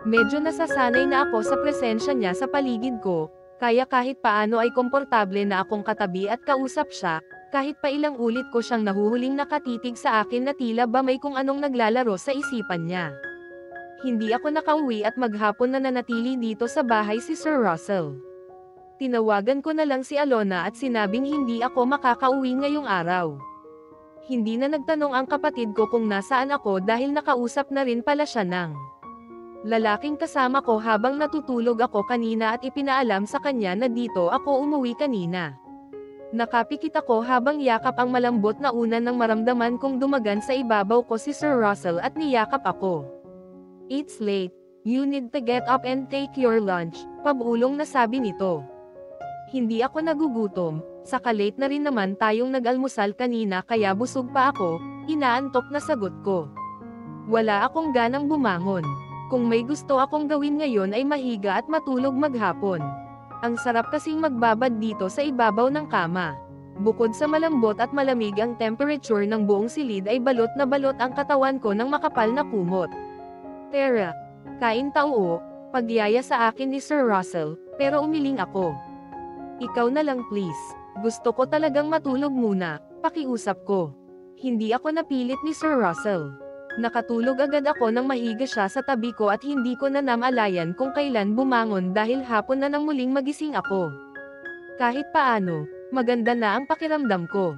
Medyo nasasanay na ako sa presensya niya sa paligid ko, kaya kahit paano ay komportable na akong katabi at kausap siya, kahit pa ilang ulit ko siyang nahuhuling nakatitig sa akin na tila ba may kung anong naglalaro sa isipan niya. Hindi ako nakauwi at maghapon na nanatili dito sa bahay si Sir Russell. Tinawagan ko na lang si Alona at sinabing hindi ako makakauwi ngayong araw. Hindi na nagtanong ang kapatid ko kung nasaan ako dahil nakausap na rin pala siya ng lalaking kasama ko habang natutulog ako kanina at ipinaalam sa kanya na dito ako umuwi kanina. Nakapikit ako habang yakap ang malambot na unan nang maramdaman kong dumagan sa ibabaw ko si Sir Russell at niyakap ako. "It's late. You need to get up and take your lunch," pabulong na sabi nito. Hindi ako nagugutom, saka late na rin naman tayong nag-almusal kanina kaya busog pa ako, inaantok na sagot ko. Wala akong ganang bumangon. Kung may gusto akong gawin ngayon ay mahiga at matulog maghapon. Ang sarap kasing magbabad dito sa ibabaw ng kama. Bukod sa malambot at malamig ang temperature ng buong silid ay balot na balot ang katawan ko ng makapal na kumot. "Tara, kain tao," pagyaya sa akin ni Sir Russell, pero umiling ako. "Ikaw na lang please. Gusto ko talagang matulog muna," pakiusap ko. Hindi ako napilit ni Sir Russell. Nakatulog agad ako nang mahiga siya sa tabi ko at hindi ko na namalayan kung kailan bumangon dahil hapon na nang muling magising ako. Kahit paano, maganda na ang pakiramdam ko.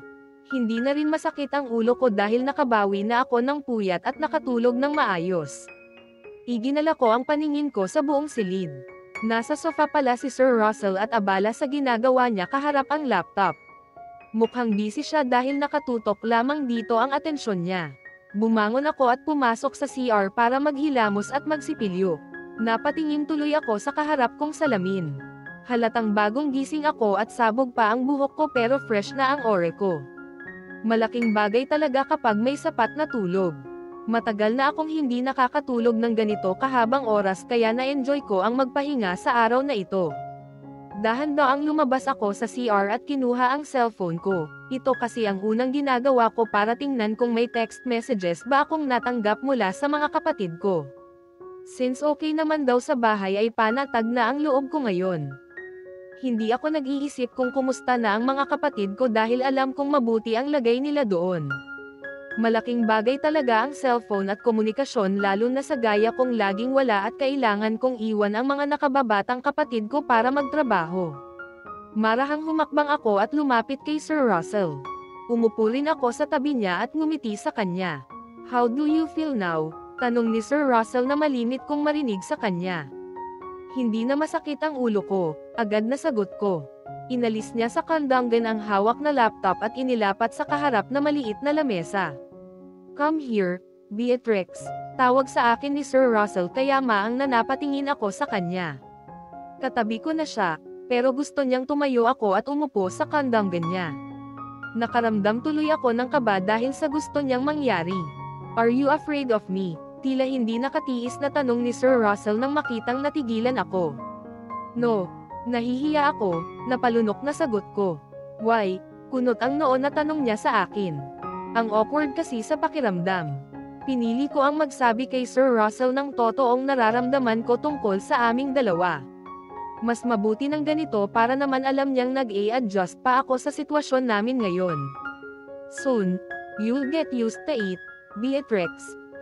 Hindi na rin masakit ang ulo ko dahil nakabawi na ako ng puyat at nakatulog ng maayos. Iginala ko ang paningin ko sa buong silid. Nasa sofa pala si Sir Russell at abala sa ginagawa niya kaharap ang laptop. Mukhang busy siya dahil nakatutok lamang dito ang atensyon niya. Bumangon ako at pumasok sa CR para maghilamos at magsipilyo. Napatingin tuloy ako sa kaharap kong salamin. Halatang bagong gising ako at sabog pa ang buhok ko pero fresh na ang ore ko. Malaking bagay talaga kapag may sapat na tulog. Matagal na akong hindi nakakatulog ng ganito kahabang oras kaya na-enjoy ko ang magpahinga sa araw na ito. Dahan-daang lumabas ako sa CR at kinuha ang cellphone ko. Ito kasi ang unang ginagawa ko para tingnan kung may text messages ba akong natanggap mula sa mga kapatid ko. Since okay naman daw sa bahay ay panatag na ang loob ko ngayon. Hindi ako nag-iisip kung kumusta na ang mga kapatid ko dahil alam kong mabuti ang lagay nila doon. Malaking bagay talaga ang cellphone at komunikasyon lalo na sa gaya kong laging wala at kailangan kong iwan ang mga nakababatang kapatid ko para magtrabaho. Marahang humakbang ako at lumapit kay Sir Russell. Umupo rin ako sa tabi niya at ngumiti sa kanya. "How do you feel now?" tanong ni Sir Russell na malimit kong marinig sa kanya. "Hindi na masakit ang ulo ko," agad na sagot ko. Inalis niya sa kandangan ang hawak na laptop at inilapat sa kaharap na maliit na lamesa. "Come here, Beatrix," tawag sa akin ni Sir Russell kaya maang na napatingin ako sa kanya. Katabi ko na siya, pero gusto niyang tumayo ako at umupo sa kandangan niya. Nakaramdam tuloy ako ng kaba dahil sa gusto niyang mangyari. "Are you afraid of me?" Tila hindi nakatiis na tanong ni Sir Russell nang makitang natigilan ako. "No." Nahihiya ako, napalunok na sagot ko. "Why?" Kunot ang noo na tanong niya sa akin. Ang awkward kasi sa pakiramdam. Pinili ko ang magsabi kay Sir Russell ng totoong nararamdaman ko tungkol sa aming dalawa. Mas mabuti ng ganito para naman alam niyang nag-a-adjust pa ako sa sitwasyon namin ngayon. "Soon, you'll get used to it, Beatrix,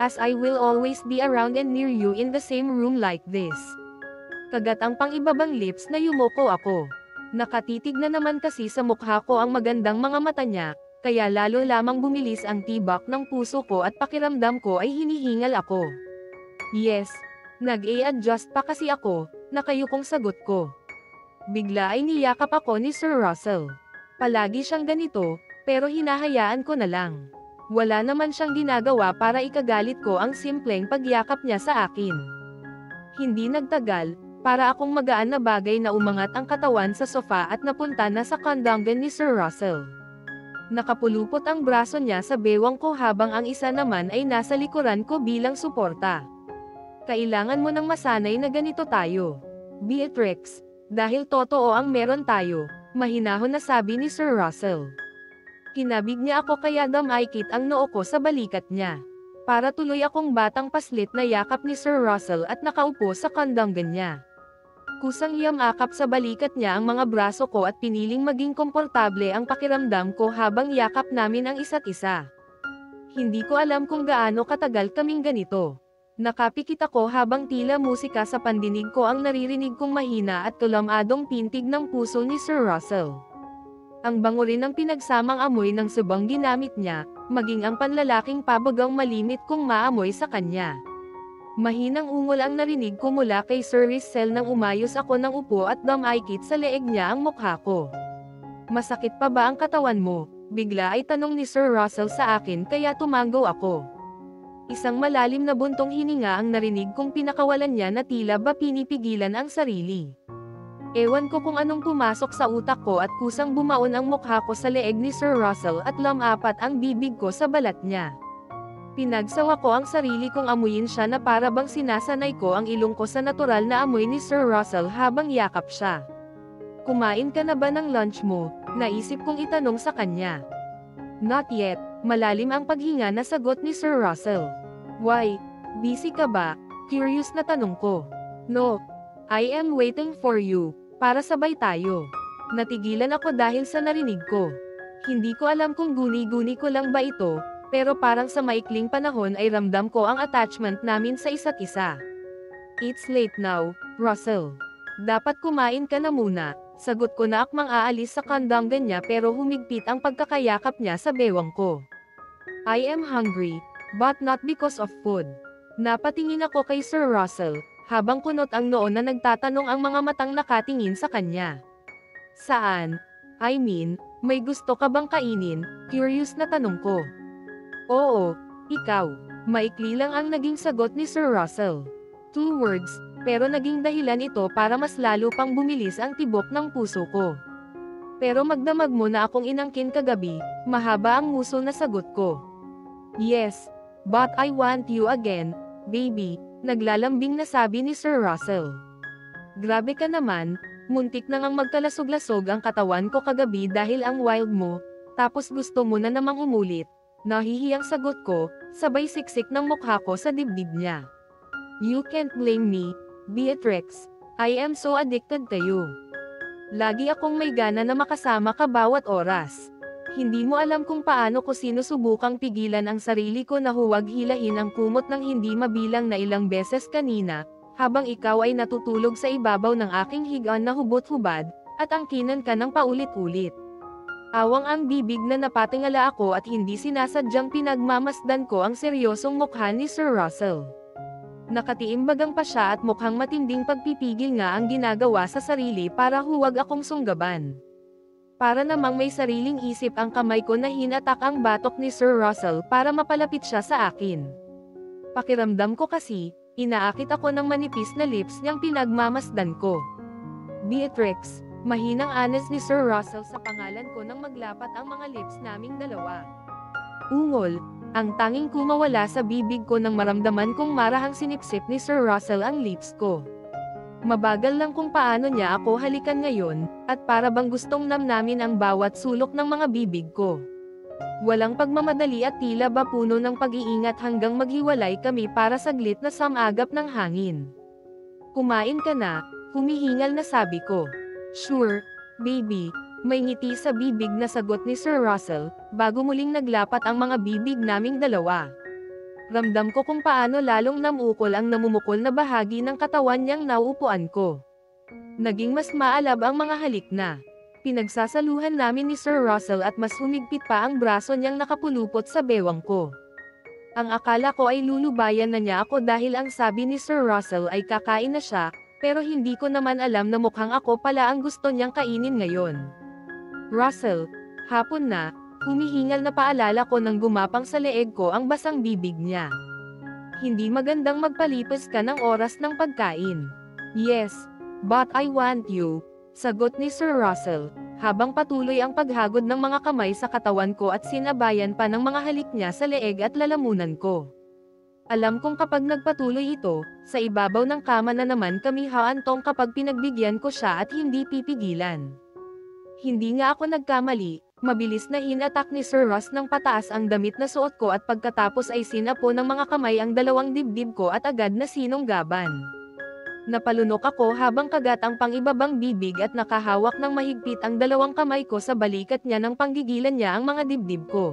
as I will always be around and near you in the same room like this." Kagat ang pang-ibabang lips na yumoko ako. Nakatitig na naman kasi sa mukha ko ang magandang mga mata niya, kaya lalo lamang bumilis ang tibak ng puso ko at pakiramdam ko ay hinihingal ako. "Yes, nag-a-adjust pa kasi ako," nakayukong sagot ko. Bigla ay niyakap ako ni Sir Russell. Palagi siyang ganito, pero hinahayaan ko na lang. Wala naman siyang ginagawa para ikagalit ko ang simpleng pagyakap niya sa akin. Hindi nagtagal, para akong magaan na bagay na umangat ang katawan sa sofa at napunta na sa kandangan ni Sir Russell. Nakapulupot ang braso niya sa bewang ko habang ang isa naman ay nasa likuran ko bilang suporta. "Kailangan mo nang masanay na ganito tayo, Beatrix, dahil totoo ang meron tayo," mahinahon na sabi ni Sir Russell. Kinabig niya ako kaya damaykit ang noo ko sa balikat niya. Para tuloy akong batang paslit na yakap ni Sir Russell at nakaupo sa kandanggan niya. Kusang yamakap sa balikat niya ang mga braso ko at piniling maging komportable ang pakiramdam ko habang yakap namin ang isa't isa. Hindi ko alam kung gaano katagal kaming ganito. Nakapikit ako habang tila musika sa pandinig ko ang naririnig kong mahina at tulamadong pintig ng puso ni Sir Russell. Ang bango rin ng pinagsamang amoy ng subang ginamit niya, maging ang panlalaking pabagaw malimit kong maamoy sa kanya. Mahinang ungol ang narinig ko mula kay Sir Russell nang umayos ako ng upo at dumaikit sa leeg niya ang mukha ko. "Masakit pa ba ang katawan mo?" Bigla ay tanong ni Sir Russell sa akin kaya tumanggo ako. Isang malalim na buntong hininga ang narinig kong pinakawalan niya na tila ba pinipigilan ang sarili. Ewan ko kung anong pumasok sa utak ko at kusang bumaon ang mukha ko sa leeg ni Sir Russell at lumapat ang bibig ko sa balat niya. Pinagsawa ko ang sarili kong amuyin siya na para bang sinasanay ko ang ilong ko sa natural na amoy ni Sir Russell habang yakap siya. "Kumain ka na ba ng lunch mo?" Naisip kong itanong sa kanya. "Not yet," malalim ang paghinga na sagot ni Sir Russell. "Why? Busy ka ba?" Curious na tanong ko. "No. I am waiting for you, para sabay tayo." Natigilan ako dahil sa narinig ko. Hindi ko alam kung guni-guni ko lang ba ito, pero parang sa maikling panahon ay ramdam ko ang attachment namin sa isa't isa. "It's late now, Russell. Dapat kumain ka na muna." Sagot ko na akmang aalis sa kandanggan niya pero humigpit ang pagkakayakap niya sa bewang ko. "I am hungry, but not because of food." Napatingin ako kay Sir Russell, habang kunot ang noo na nagtatanong ang mga matang nakatingin sa kanya. "Saan? I mean, may gusto ka bang kainin?" Curious na tanong ko. "Oo, ikaw." Maikli lang ang naging sagot ni Sir Russell. 2 words, pero naging dahilan ito para mas lalo pang bumilis ang tibok ng puso ko. "Pero magdamag mo na akong inangkin kagabi," mahaba ang nguso na sagot ko. "Yes, but I want you again, baby," naglalambing na sabi ni Sir Russell. "Grabe ka naman, muntik na ngang magkalasog-lasog ang katawan ko kagabi dahil ang wild mo, tapos gusto mo na namang umulit." Nahihiyang sagot ko, sabay siksik ng mukha ko sa dibdib niya. "You can't blame me, Beatrix. I am so addicted to you. Lagi akong may gana na makasama ka bawat oras. Hindi mo alam kung paano ko sinusubukang pigilan ang sarili ko na huwag hilahin ang kumot ng hindi mabilang na ilang beses kanina, habang ikaw ay natutulog sa ibabaw ng aking higaan na hubot-hubad, at angkinan ka ng paulit-ulit." Awang ang bibig na napatingala ako at hindi sinasadyang pinagmamasdan ko ang seryosong mukha ni Sir Russell. Nakatiimbagang pa siya at mukhang matinding pagpipigil nga ang ginagawa sa sarili para huwag akong sunggaban. Para namang may sariling isip ang kamay ko na hinatak ang batok ni Sir Russell para mapalapit siya sa akin. Pakiramdam ko kasi, inaakit ako ng manipis na lips niyang pinagmamasdan ko. "Beatrix," mahinang anes ni Sir Russell sa pangalan ko nang maglapat ang mga lips naming dalawa. Ungol, ang tanging kumawala sa bibig ko nang maramdaman kong marahang sinipsip ni Sir Russell ang lips ko. Mabagal lang kung paano niya ako halikan ngayon, at para bang gustong namnamin ang bawat sulok ng mga bibig ko. Walang pagmamadali at tila ba puno ng pag-iingat hanggang maghiwalay kami para saglit na samagap ng hangin. "Kumain ka na," humihingal na sabi ko. "Sure, baby." May ngiti sa bibig na sagot ni Sir Russell, bago muling naglapat ang mga bibig naming dalawa. Ramdam ko kung paano lalong namukol ang namumukol na bahagi ng katawan niyang nauupuan ko. Naging mas maalab ang mga halik na. Pinagsasaluhan namin ni Sir Russell at mas humigpit pa ang braso niyang nakapulupot sa bewang ko. Ang akala ko ay lulubayan na niya ako dahil ang sabi ni Sir Russell ay kakain na siya, pero hindi ko naman alam na mukhang ako pala ang gusto niyang kainin ngayon. "Russell, hapon na," humihingal na paalala ko nang gumapang sa leeg ko ang basang bibig niya. "Hindi magandang magpalipas ka ng oras ng pagkain." "Yes, but I want you," sagot ni Sir Russell, habang patuloy ang paghagod ng mga kamay sa katawan ko at sinabayan pa ng mga halik niya sa leeg at lalamunan ko. Alam kong kapag nagpatuloy ito, sa ibabaw ng kama na naman kami haantong kapag pinagbigyan ko siya at hindi pipigilan. Hindi nga ako nagkamali, Mabilis na hinatak ni Sir Ross ng pataas ang damit na suot ko at pagkatapos ay sinapo ng mga kamay ang dalawang dibdib ko at agad na sinunggaban. Napalunok ako habang kagat ang pangibabang bibig at nakahawak ng mahigpit ang dalawang kamay ko sa balikat niya nang panggigilan niya ang mga dibdib ko.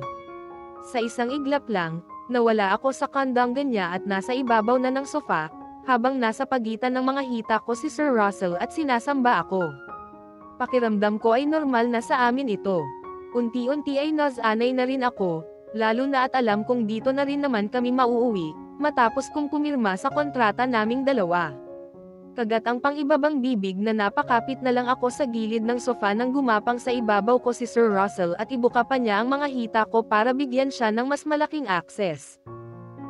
Sa isang iglap lang, nawala ako sa kandanggan niya at nasa ibabaw na ng sofa, habang nasa pagitan ng mga hita ko si Sir Russell at sinasamba ako. Pakiramdam ko ay normal na sa amin ito. Unti-unti ay nasanay na rin ako, lalo na at alam kong dito na rin naman kami mauuwi, matapos kong pumirma sa kontrata naming dalawa. Kagat ang pangibabang bibig na napakapit na lang ako sa gilid ng sofa nang gumapang sa ibabaw ko si Sir Russell at ibuka pa niya ang mga hita ko para bigyan siya ng mas malaking access.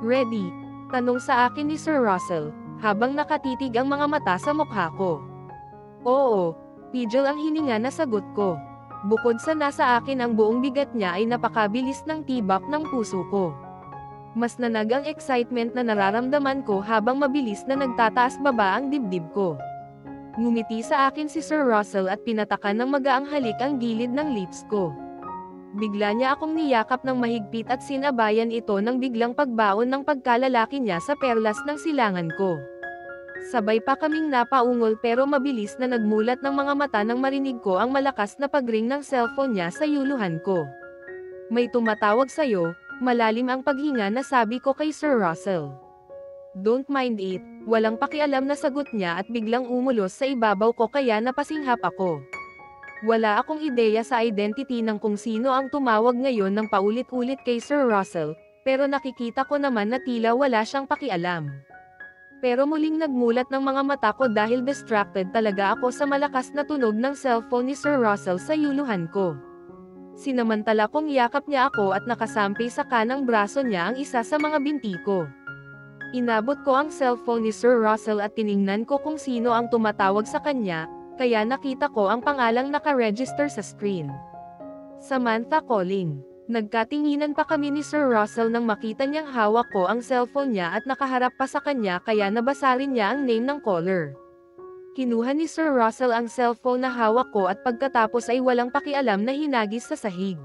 "Ready?" tanong sa akin ni Sir Russell, habang nakatitig ang mga mata sa mukha ko. "Oo," pidgel ang hininga na sagot ko. Bukod sa nasa akin ang buong bigat niya ay napakabilis ng tibak ng puso ko. Mas nanag ang excitement na nararamdaman ko habang mabilis na nagtataas baba ang dibdib ko. Ngumiti sa akin si Sir Russell at pinatakan ng magaang halik ang gilid ng lips ko. Bigla niya akong niyakap ng mahigpit at sinabayan ito ng biglang pagbaon ng pagkalalaki niya sa perlas ng silangan ko. Sabay pa kaming napaungol pero mabilis na nagmulat ng mga mata nang marinig ko ang malakas na pagring ng cellphone niya sa yuluhan ko. "May tumatawag sa'yo," malalim ang paghinga na sabi ko kay Sir Russell. "Don't mind it," walang pakialam na sagot niya at biglang umulos sa ibabaw ko kaya napasinghap ako. Wala akong ideya sa identity ng kung sino ang tumawag ngayon ng paulit-ulit kay Sir Russell, pero nakikita ko naman na tila wala siyang pakialam. Pero muling nagmulat ng mga mata ko dahil distracted talaga ako sa malakas na tunog ng cellphone ni Sir Russell sa yuluhan ko. Sinamantala kong yakap niya ako at nakasampi sa kanang braso niya ang isa sa mga binti ko. Inabot ko ang cellphone ni Sir Russell at tiningnan ko kung sino ang tumatawag sa kanya, kaya nakita ko ang pangalang naka-register sa screen. "Samantha calling." Nagkatinginan pa kami ni Sir Russell nang makita niyang hawak ko ang cellphone niya at nakaharap pa sa kanya kaya nabasa rin niya ang name ng caller. Kinuha ni Sir Russell ang cellphone na hawak ko at pagkatapos ay walang pakialam na hinagis sa sahig.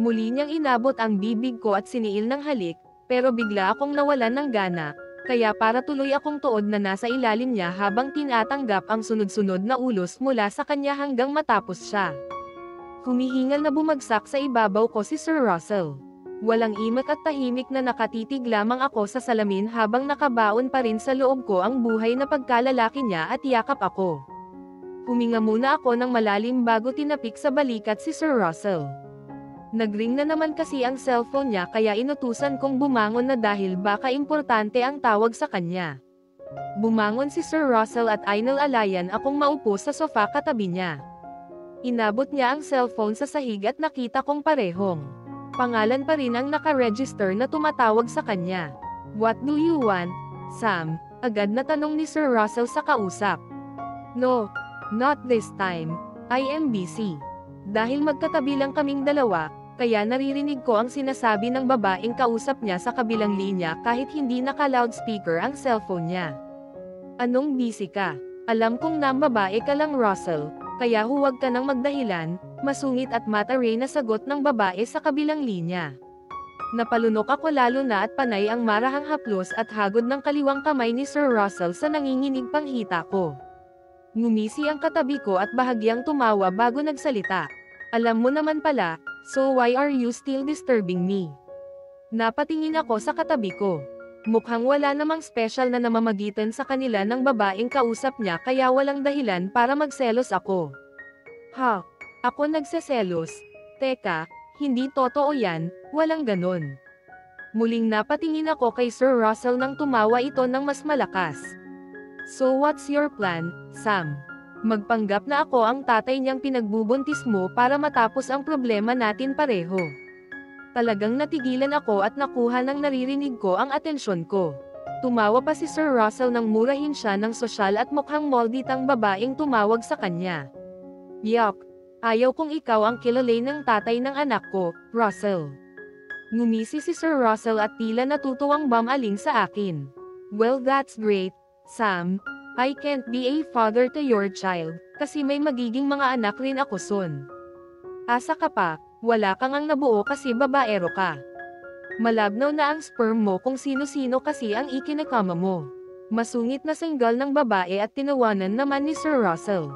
Muli niyang inabot ang bibig ko at siniil ng halik, pero bigla akong nawalan ng gana, kaya para tuloy akong tuod na nasa ilalim niya habang tinatanggap ang sunod-sunod na ulos mula sa kanya hanggang matapos siya. Humihingal na bumagsak sa ibabaw ko si Sir Russell. Walang imak at tahimik na nakatitig lamang ako sa salamin habang nakabaon pa rin sa loob ko ang buhay na pagkalalaki niya at yakap ako. Huminga muna ako ng malalim bago tinapik sa balikat si Sir Russell. Nagring na naman kasi ang cellphone niya kaya inutusan kong bumangon na dahil baka importante ang tawag sa kanya. Bumangon si Sir Russell at inalalayan akong maupo sa sofa katabi niya. Inabot niya ang cellphone sa sahig at nakita kong parehong pangalan pa rin ang naka-register na tumatawag sa kanya. "What do you want, Sam?" agad na tanong ni Sir Russell sa kausap. "No, not this time. I am busy." Dahil magkatabi lang kaming dalawa, kaya naririnig ko ang sinasabi ng babaeng kausap niya sa kabilang linya kahit hindi naka-loudspeaker ang cellphone niya. "Anong busy ka? Alam kong nambabae ka lang, Russell, kaya huwag ka nang magdahilan," masungit at mataray na sagot ng babae sa kabilang linya. Napalunok ako lalo na at panay ang marahang haplos at hagod ng kaliwang kamay ni Sir Russell sa nanginginig pang hita ko. Ngumisi ang katabi ko at bahagyang tumawa bago nagsalita. "Alam mo naman pala, so why are you still disturbing me?" Napatingin ako sa katabi ko. Mukhang wala namang special na namamagitan sa kanila ng babaeng kausap niya kaya walang dahilan para magselos ako. "Ha? Ako nagseselos? Teka, hindi totoo yan, walang ganon." Muling napatingin ako kay Sir Russell nang tumawa ito ng mas malakas. "So what's your plan, Sam? Magpanggap na ako ang tatay niyang pinagbubuntis mo para matapos ang problema natin pareho." Talagang natigilan ako at nakuha ng naririnig ko ang atensyon ko. Tumawa pa si Sir Russell nang murahin siya ng sosyal at mukhang molditang babaeng tumawag sa kanya. "Yuck, ayaw kong ikaw ang kilolay ng tatay ng anak ko, Russell." Ngumisi si Sir Russell at tila natutuwang bumaling sa akin. "Well, that's great, Sam. I can't be a father to your child, kasi may magiging mga anak rin ako soon. Asa ka pa, wala kang ang nabuo kasi babaero ka. Malabnaw na ang sperm mo kung sino-sino kasi ang ikinakama mo. Masungit na single ng babae at tinawanan naman ni Sir Russell.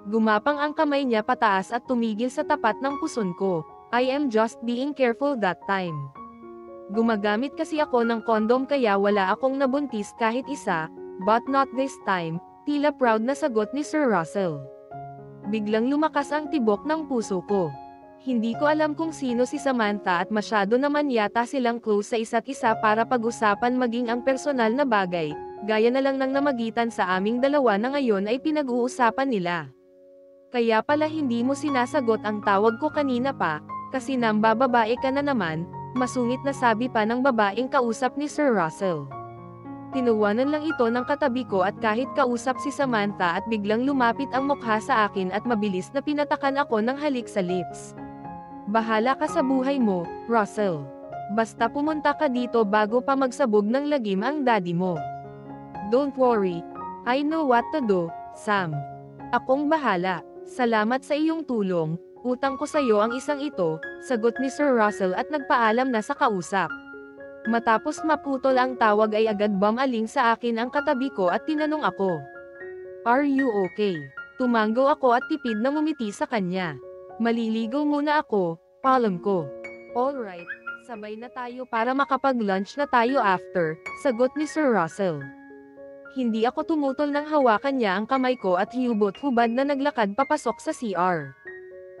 Gumapang ang kamay niya pataas at tumigil sa tapat ng puson ko. I am just being careful that time. Gumagamit kasi ako ng kondom kaya wala akong nabuntis kahit isa, but not this time, tila proud na sagot ni Sir Russell. Biglang lumakas ang tibok ng puso ko. Hindi ko alam kung sino si Samantha at masyado naman yata silang close sa isa't isa para pag-usapan maging ang personal na bagay, gaya na lang ng namagitan sa aming dalawa na ngayon ay pinag-uusapan nila. Kaya pala hindi mo sinasagot ang tawag ko kanina pa, kasi nambababae ka na naman, masungit na sabi pa ng babaeng kausap ni Sir Russell. Tinuwanan lang ito ng katabi ko at kahit kausap si Samantha at biglang lumapit ang mukha sa akin at mabilis na pinatakan ako ng halik sa lips. Bahala ka sa buhay mo, Russell. Basta pumunta ka dito bago pa magsabog ng lagim ang daddy mo. Don't worry. I know what to do, Sam. Akong bahala. Salamat sa iyong tulong. Utang ko sa iyo ang isang ito, sagot ni Sir Russell at nagpaalam na sa kausap. Matapos maputol ang tawag ay agad bumaling sa akin ang katabi ko at tinanong ako. Are you okay? Tumango ako at tipid na ngumiti sa kanya. Maliligo muna ako, paalam ko. Alright, sabay na tayo para makapag-lunch na tayo after, sagot ni Sir Russell. Hindi ako tumutol nang hawakan niya ang kamay ko at hubot-hubad na naglakad papasok sa CR.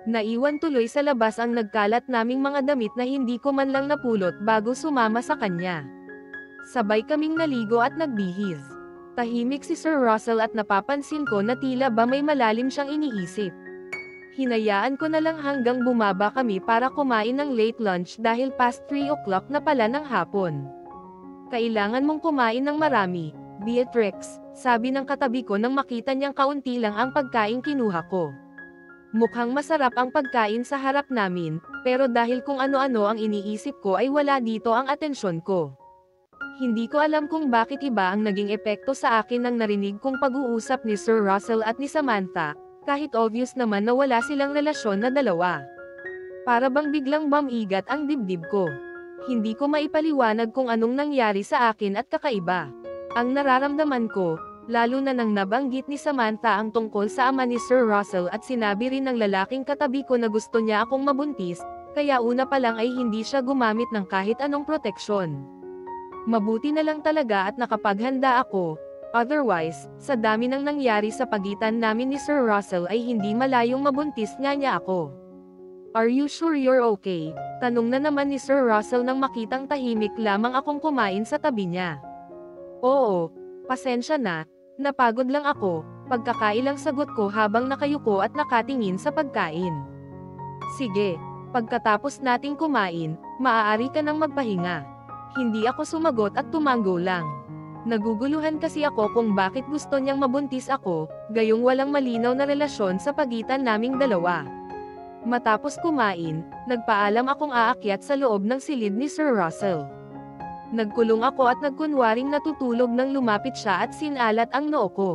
Naiwan tuloy sa labas ang nagkalat naming mga damit na hindi ko man lang napulot bago sumama sa kanya. Sabay kaming naligo at nagbihis. Tahimik si Sir Russell at napapansin ko na tila ba may malalim siyang iniisip. Hinayaan ko na lang hanggang bumaba kami para kumain ng late lunch dahil past 3 o'clock na pala ng hapon. Kailangan mong kumain ng marami, Beatrix, sabi ng katabi ko nang makita niyang kaunti lang ang pagkain kinuha ko. Mukhang masarap ang pagkain sa harap namin, pero dahil kung ano-ano ang iniisip ko ay wala dito ang atensyon ko. Hindi ko alam kung bakit iba ang naging epekto sa akin nang narinig kong pag-uusap ni Sir Russell at ni Samantha, kahit obvious naman na wala silang relasyon na dalawa. Para bang biglang bumigat ang dibdib ko. Hindi ko maipaliwanag kung anong nangyari sa akin at kakaiba. Ang nararamdaman ko, lalo na nang nabanggit ni Samantha ang tungkol sa ama ni Sir Russell at sinabi rin ng lalaking katabi ko na gusto niya akong mabuntis, kaya una pa lang ay hindi siya gumamit ng kahit anong proteksyon. Mabuti na lang talaga at nakapaghanda ako, otherwise, sa dami ng nangyari sa pagitan namin ni Sir Russell ay hindi malayong mabuntis nga niya ako. Are you sure you're okay? Tanong na naman ni Sir Russell nang makitang tahimik lamang akong kumain sa tabi niya. Oo, pasensya na. Napagod lang ako, pagkakailang sagot ko habang nakayuko at nakatingin sa pagkain. Sige, pagkatapos nating kumain, maaari ka nang magpahinga. Hindi ako sumagot at tumango lang. Naguguluhan kasi ako kung bakit gusto niyang mabuntis ako, gayong walang malinaw na relasyon sa pagitan naming dalawa. Matapos kumain, nagpaalam akong aakyat sa loob ng silid ni Sir Russell. Nagkulong ako at nagkunwaring natutulog nang lumapit siya at sinalat ang noo ko.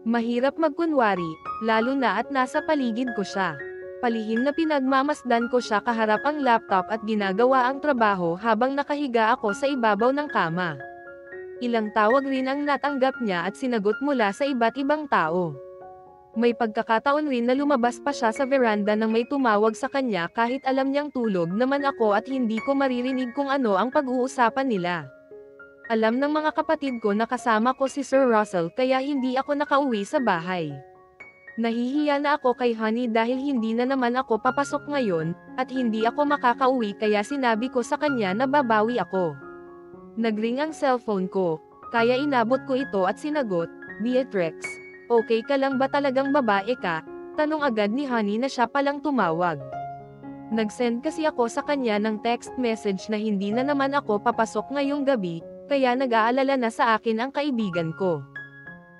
Mahirap magkunwari, lalo na at nasa paligid ko siya. Palihim na pinagmamasdan ko siya kaharap ang laptop at ginagawa ang trabaho habang nakahiga ako sa ibabaw ng kama. Ilang tawag rin ang natanggap niya at sinagot mula sa iba't ibang tao. May pagkakataon rin na lumabas pa siya sa veranda nang may tumawag sa kanya kahit alam niyang tulog naman ako at hindi ko maririnig kung ano ang pag-uusapan nila. Alam ng mga kapatid ko na kasama ko si Sir Russell kaya hindi ako nakauwi sa bahay. Nahihiya na ako kay Honey dahil hindi na naman ako papasok ngayon, at hindi ako makakauwi kaya sinabi ko sa kanya na babawi ako. Nagring ang cellphone ko, kaya inabot ko ito at sinagot, Beatrix. Okay ka lang ba talagang babae ka? Tanong agad ni Honey na siya palang tumawag. Nag-send kasi ako sa kanya ng text message na hindi na naman ako papasok ngayong gabi, kaya nag-aalala na sa akin ang kaibigan ko.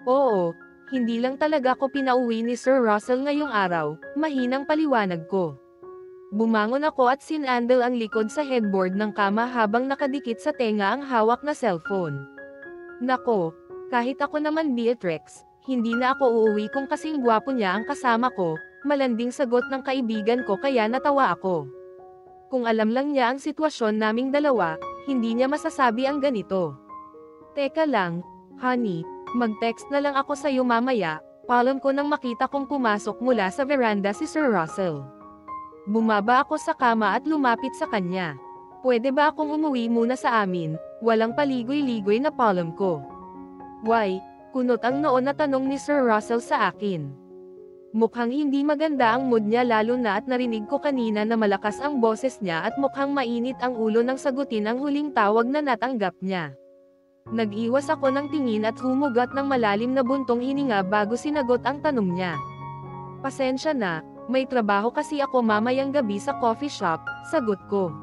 Oo, hindi lang talaga ako pinauwi ni Sir Russell ngayong araw, mahinang paliwanag ko. Bumangon ako at sinandal ang likod sa headboard ng kama habang nakadikit sa tenga ang hawak na cellphone. Nako, kahit ako naman Beatrix, hindi na ako uuwi kung kasing gwapo niya ang kasama ko, Malanding sagot ng kaibigan ko kaya natawa ako. Kung alam lang niya ang sitwasyon naming dalawa, hindi niya masasabi ang ganito. Teka lang, honey, mag-text na lang ako sa'yo mamaya, paalam ko nang makita kong pumasok mula sa veranda si Sir Russell. Bumaba ako sa kama at lumapit sa kanya. Pwede ba akong umuwi muna sa amin, walang paligoy-ligoy na paalam ko. Why? Kunot ang noon na tanong ni Sir Russell sa akin. Mukhang hindi maganda ang mood niya lalo na at narinig ko kanina na malakas ang boses niya at mukhang mainit ang ulo nang sagutin ang huling tawag na natanggap niya. Nag-iwas ako ng tingin at humugot ng malalim na buntong hininga bago sinagot ang tanong niya. Pasensya na, may trabaho kasi ako mamayang gabi sa coffee shop, sagot ko.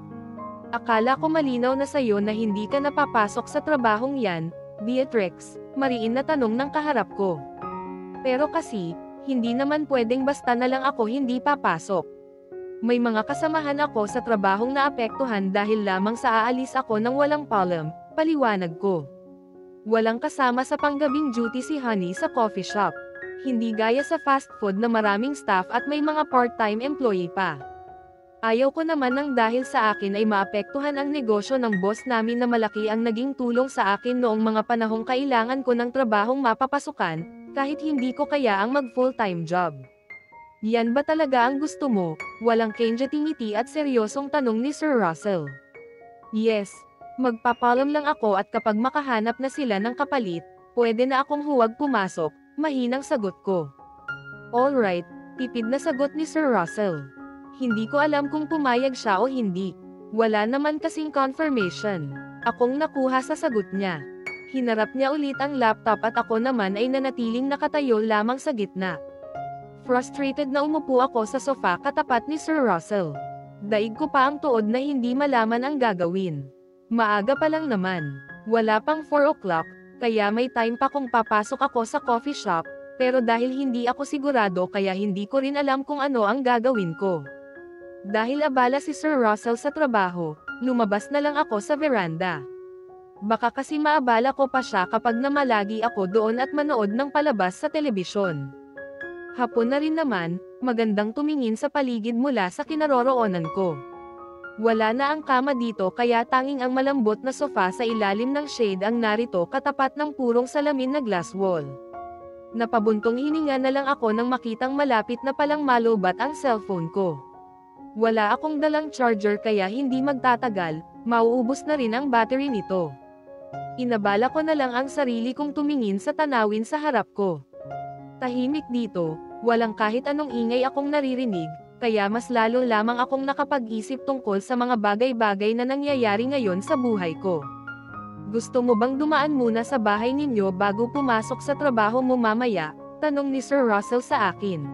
Akala ko malinaw na sayo na hindi ka napapasok sa trabahong yan, Beatrix, mariin na tanong ng kaharap ko. Pero kasi, hindi naman pwedeng basta na lang ako hindi papasok. May mga kasamahan ako sa trabahong naapektuhan dahil lamang sa aalis ako nang walang paalam, paliwanag ko. Walang kasama sa panggabing duty si Honey sa coffee shop. Hindi gaya sa fast food na maraming staff at may mga part-time employee pa. Ayaw ko naman nang dahil sa akin ay maapektuhan ang negosyo ng boss namin na malaki ang naging tulong sa akin noong mga panahong kailangan ko ng trabahong mapapasukan, kahit hindi ko kaya ang mag-full-time job. Yan ba talaga ang gusto mo? Walang kenjatingiti at seryosong tanong ni Sir Russell. Yes, magpapalam lang ako at kapag makahanap na sila ng kapalit, pwede na akong huwag pumasok, mahinang sagot ko. Alright, tipid na sagot ni Sir Russell. Hindi ko alam kung pumayag siya o hindi. Wala naman kasing confirmation. Akong nakuha sa sagot niya. Hinarap niya ulit ang laptop at ako naman ay nanatiling nakatayo lamang sa gitna. Frustrated na umupo ako sa sofa katapat ni Sir Russell. Daig ko pa ang tuod na hindi malaman ang gagawin. Maaga pa lang naman. Wala pang 4 o'clock, kaya may time pa kung papasok ako sa coffee shop, pero dahil hindi ako sigurado kaya hindi ko rin alam kung ano ang gagawin ko. Dahil abala si Sir Russell sa trabaho, lumabas na lang ako sa veranda. Baka kasi maabala ko pa siya kapag namalagi ako doon at manood ng palabas sa telebisyon. Hapon na rin naman, magandang tumingin sa paligid mula sa kinaroroonan ko. Wala na ang kama dito kaya tanging ang malambot na sofa sa ilalim ng shade ang narito katapat ng purong salamin na glass wall. Napabuntong hininga na lang ako nang makitang malapit na palang malubat ang cellphone ko. Wala akong dalang charger kaya hindi magtatagal, mauubos na rin ang battery nito. Inabala ko na lang ang sarili kong tumingin sa tanawin sa harap ko. Tahimik dito, walang kahit anong ingay akong naririnig, kaya mas lalo lamang akong nakapag-isip tungkol sa mga bagay-bagay na nangyayari ngayon sa buhay ko. Gusto mo bang dumaan muna sa bahay ninyo bago pumasok sa trabaho mo mamaya? Tanong ni Sir Russell sa akin.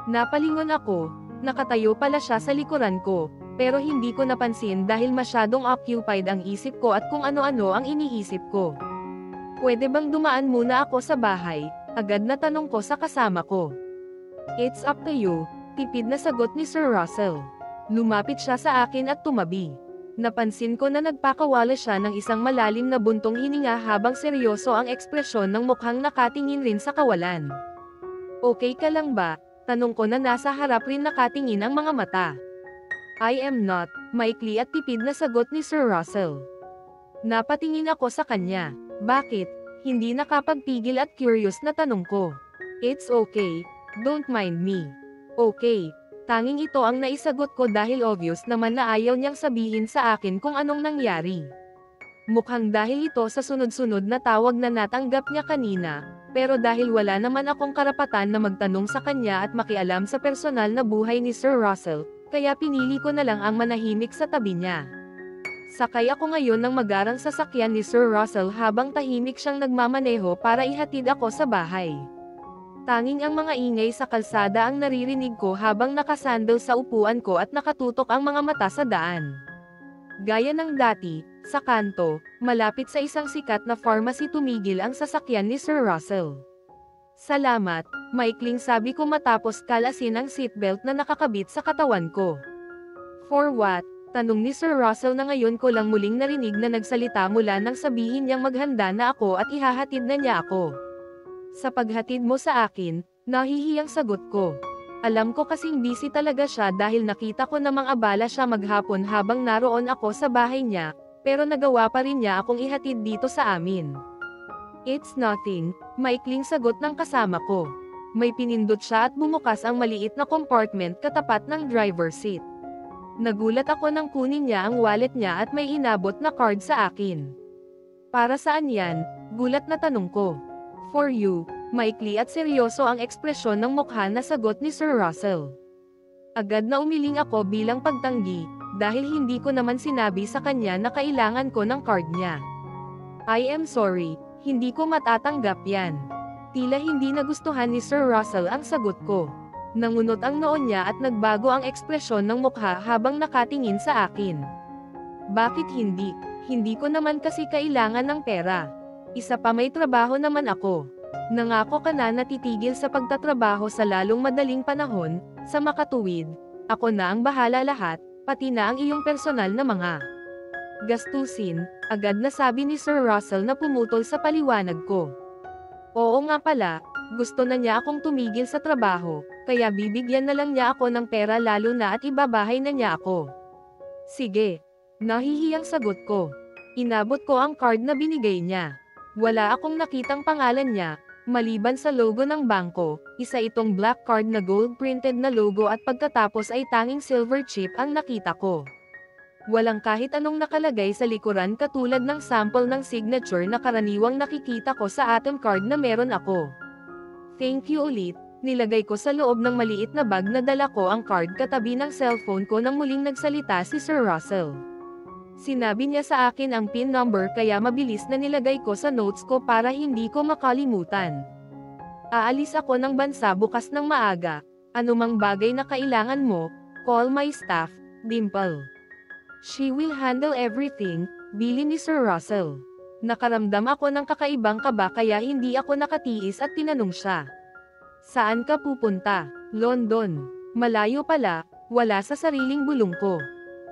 Napalingon ako. Nakatayo pala siya sa likuran ko, pero hindi ko napansin dahil masyadong occupied ang isip ko at kung ano-ano ang iniisip ko. Pwede bang dumaan muna ako sa bahay? Agad na tanong ko sa kasama ko. It's up to you, tipid na sagot ni Sir Russell. Lumapit siya sa akin at tumabi. Napansin ko na nagpakawala siya ng isang malalim na buntong hininga habang seryoso ang ekspresyon ng mukhang nakatingin rin sa kawalan. Okay ka lang ba? Tanong ko na nasa harap rin nakatingin ang mga mata. I am not, maikli at tipid na sagot ni Sir Russell. Napatingin ako sa kanya. Bakit? Hindi nakapagpigil at curious na tanong ko. It's okay, don't mind me. Okay, tanging ito ang naisagot ko dahil obvious naman na ayaw niyang sabihin sa akin kung anong nangyari. Mukhang dahil ito sa sunod-sunod na tawag na natanggap niya kanina, pero dahil wala naman akong karapatan na magtanong sa kanya at makialam sa personal na buhay ni Sir Russell, kaya pinili ko na lang ang manahimik sa tabi niya. Sakay ako ngayon ng magarang sasakyan ni Sir Russell habang tahimik siyang nagmamaneho para ihatid ako sa bahay. Tanging ang mga ingay sa kalsada ang naririnig ko habang nakasandal sa upuan ko at nakatutok ang mga mata sa daan. Gaya ng dati, sa kanto, malapit sa isang sikat na pharmacy tumigil ang sasakyan ni Sir Russell. Salamat, maikling sabi ko matapos kalasin ang seatbelt na nakakabit sa katawan ko. For what? Tanong ni Sir Russell na ngayon ko lang muling narinig na nagsalita mula nang sabihin niyang maghanda na ako at ihahatid na niya ako. Sa paghatid mo sa akin, nahihiyang sagot ko. Alam ko kasing busy talaga siya dahil nakita ko namang abala siya maghapon habang naroon ako sa bahay niya, pero nagawa pa rin niya akong ihatid dito sa amin. It's nothing, maikling sagot ng kasama ko. May pinindot siya at bumukas ang maliit na compartment katapat ng driver seat. Nagulat ako nang kunin niya ang wallet niya at may inabot na card sa akin. Para saan yan? Gulat na tanong ko. For you, maikli at seryoso ang ekspresyon ng mukha na sagot ni Sir Russell. Agad na umiling ako bilang pagtanggi, dahil hindi ko naman sinabi sa kanya na kailangan ko ng card niya. I am sorry, hindi ko matatanggap yan. Tila hindi nagustuhan ni Sir Russell ang sagot ko. Nangunot ang noo niya at nagbago ang ekspresyon ng mukha habang nakatingin sa akin. Bakit hindi? Hindi ko naman kasi kailangan ng pera. Isa pa may trabaho naman ako. Nangako ka na titigil sa pagtatrabaho sa lalong madaling panahon, sa makatuwid. Ako na ang bahala lahat, pati na ang iyong personal na mga gastusin, agad na sabi ni Sir Russell na pumutol sa paliwanag ko. Oo nga pala, gusto na niya akong tumigil sa trabaho, kaya bibigyan na lang niya ako ng pera lalo na at ibabahay na niya ako. Sige. Nahihiyang sagot ko. Inabot ko ang card na binigay niya. Wala akong nakitang pangalan niya, maliban sa logo ng bangko, isa itong black card na gold-printed na logo at pagkatapos ay tanging silver chip ang nakita ko. Walang kahit anong nakalagay sa likuran katulad ng sample ng signature na karaniwang nakikita ko sa atom card na meron ako. Thank you ulit, nilagay ko sa loob ng maliit na bag na dala ko ang card katabi ng cellphone ko nang muling nagsalita si Sir Russell. Sinabi niya sa akin ang PIN number kaya mabilis na nilagay ko sa notes ko para hindi ko makalimutan. Aalis ako ng bansa bukas ng maaga. Anumang bagay na kailangan mo, call my staff, Dimple. She will handle everything, bili ni Sir Russell. Nakaramdam ako ng kakaibang kaba kaya hindi ako nakatiis at tinanong siya. Saan ka pupunta? London. Malayo pala, wala sa sariling bulong ko.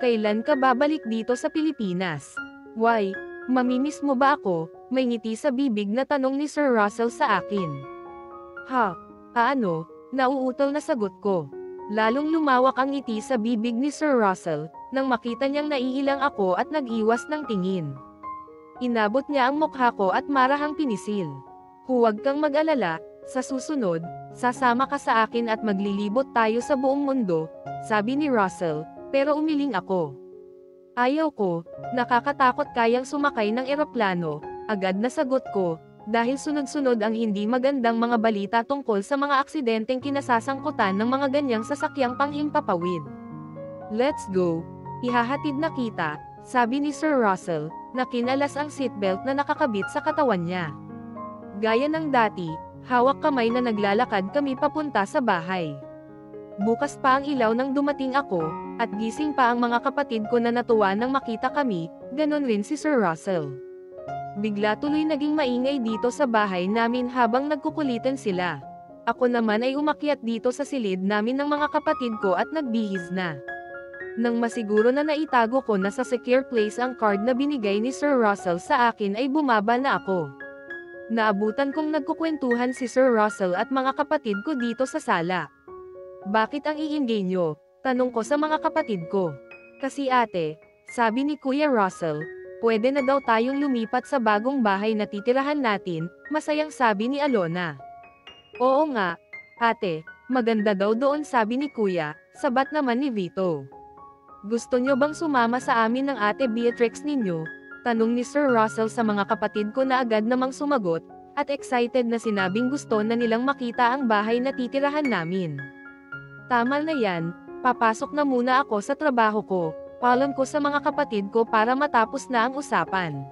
Kailan ka babalik dito sa Pilipinas? Why, mamimiss mo ba ako? May ngiti sa bibig na tanong ni Sir Russell sa akin. Ha? Paano? Nauutol na sagot ko. Lalong lumawak ang ngiti sa bibig ni Sir Russell, nang makita niyang naiilang ako at nag-iwas ng tingin. Inabot niya ang mukha ko at marahang pinisil. Huwag kang mag-alala, sa susunod, sasama ka sa akin at maglilibot tayo sa buong mundo, sabi ni Russell. Pero umiling ako. Ayaw ko, nakakatakot kayang sumakay ng eroplano, agad na sagot ko, dahil sunod-sunod ang hindi magandang mga balita tungkol sa mga aksidenteng kinasasangkutan ng mga ganyang sasakyang panghimpapawid. Let's go. Ihahatid na kita, sabi ni Sir Russell, na kinalas ang seatbelt na nakakabit sa katawan niya. Gaya ng dati, hawak kamay na naglalakad kami papunta sa bahay. Bukas pa ang ilaw nang dumating ako, at gising pa ang mga kapatid ko na natuwa nang makita kami, ganon rin si Sir Russell. Bigla tuloy naging maingay dito sa bahay namin habang nagkukulitan sila. Ako naman ay umakyat dito sa silid namin ng mga kapatid ko at nagbihis na. Nang masiguro na naitago ko na sa secure place ang card na binigay ni Sir Russell sa akin ay bumaba na ako. Naabutan kong nagkukwentuhan si Sir Russell at mga kapatid ko dito sa sala. Bakit ang iingay nyo? Tanong ko sa mga kapatid ko. Kasi ate, sabi ni Kuya Russell, pwede na daw tayong lumipat sa bagong bahay na titirahan natin, masayang sabi ni Alona. Oo nga, ate, maganda daw doon sabi ni Kuya, sabat naman ni Vito. Gusto nyo bang sumama sa amin ng ate Beatrix ninyo? Tanong ni Sir Russell sa mga kapatid ko na agad namang sumagot, at excited na sinabing gusto na nilang makita ang bahay na titirahan namin. Tama na yan, papasok na muna ako sa trabaho ko, paalam ko sa mga kapatid ko para matapos na ang usapan.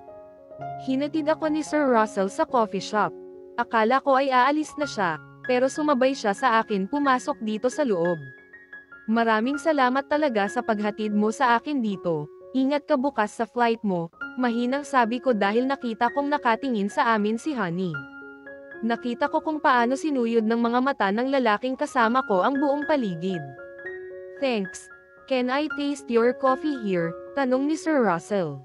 Hinatid ako ni Sir Russell sa coffee shop. Akala ko ay aalis na siya, pero sumabay siya sa akin pumasok dito sa loob. Maraming salamat talaga sa paghatid mo sa akin dito, ingat ka bukas sa flight mo, mahinang sabi ko dahil nakita kong nakatingin sa amin si Honey. Nakita ko kung paano sinuyod ng mga mata ng lalaking kasama ko ang buong paligid. Thanks. Can I taste your coffee here? Tanong ni Sir Russell.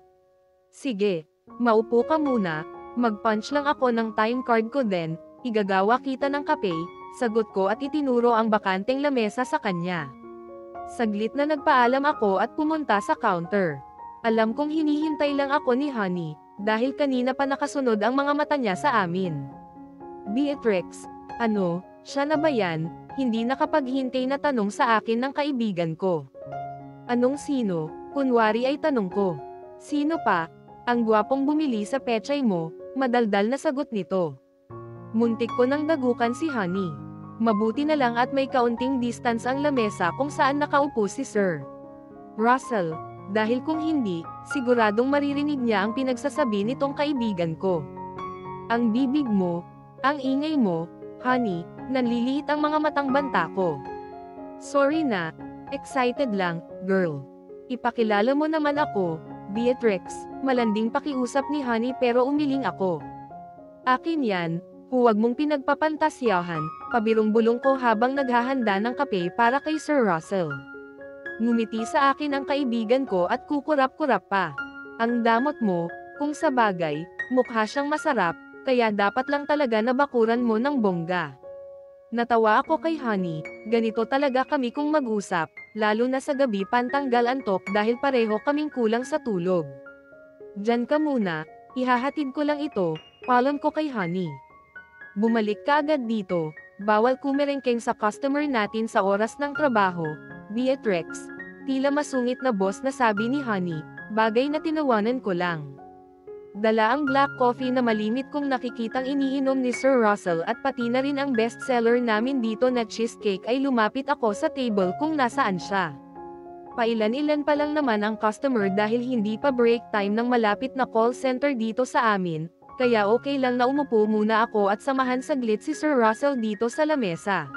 Sige, maupo ka muna, mag-punch lang ako ng time card ko then, igagawa kita ng kape, Sagot ko at itinuro ang bakanteng lamesa sa kanya. Saglit na nagpaalam ako at pumunta sa counter. Alam kong hinihintay lang ako ni Honey, dahil kanina pa nakasunod ang mga mata niya sa amin. Beatrix, ano, siya na ba yan? Hindi nakapaghintay na tanong sa akin ng kaibigan ko. Anong sino? Kunwari ay tanong ko. Sino pa? Ang gwapong bumili sa pechay mo, madaldal na sagot nito. Muntik ko nang dagukan si Honey. Mabuti na lang at may kaunting distance ang lamesa kung saan nakaupo si Sir Russell, dahil kung hindi, siguradong maririnig niya ang pinagsasabi nitong kaibigan ko. Ang bibig mo, ang ingay mo, Honey, nanliliit ang mga matang banta ko. Sorry na, excited lang, girl. Ipakilala mo naman ako, Beatrix, malanding pakiusap ni Honey pero umiling ako. Akin yan. Huwag mong pinagpapantasyahan, pabirong-bulong ko habang naghahanda ng kape para kay Sir Russell. Ngumiti sa akin ang kaibigan ko at kukurap-kurap pa. Ang damot mo, kung sa bagay, mukha siyang masarap, kaya dapat lang talaga na bakuran mo ng bongga. Natawa ako kay Honey, ganito talaga kami kung mag-usap, lalo na sa gabi pantanggal antok dahil pareho kaming kulang sa tulog. Diyan ka muna, ihahatid ko lang ito, paalam ko kay Honey. Bumalik ka agad dito, bawal kumerengkeng sa customer natin sa oras ng trabaho, Beatrix. Tila masungit na boss na sabi ni Honey, bagay na tinawanan ko lang. Dala ang black coffee na malimit kong nakikitang iniinom ni Sir Russell at pati na rin ang bestseller namin dito na cheesecake ay lumapit ako sa table kung nasaan siya. Pailan-ilan pa lang naman ang customer dahil hindi pa break time ng malapit na call center dito sa amin. Kaya okay lang na umupo muna ako at samahan saglit si Sir Russell dito sa lamesa.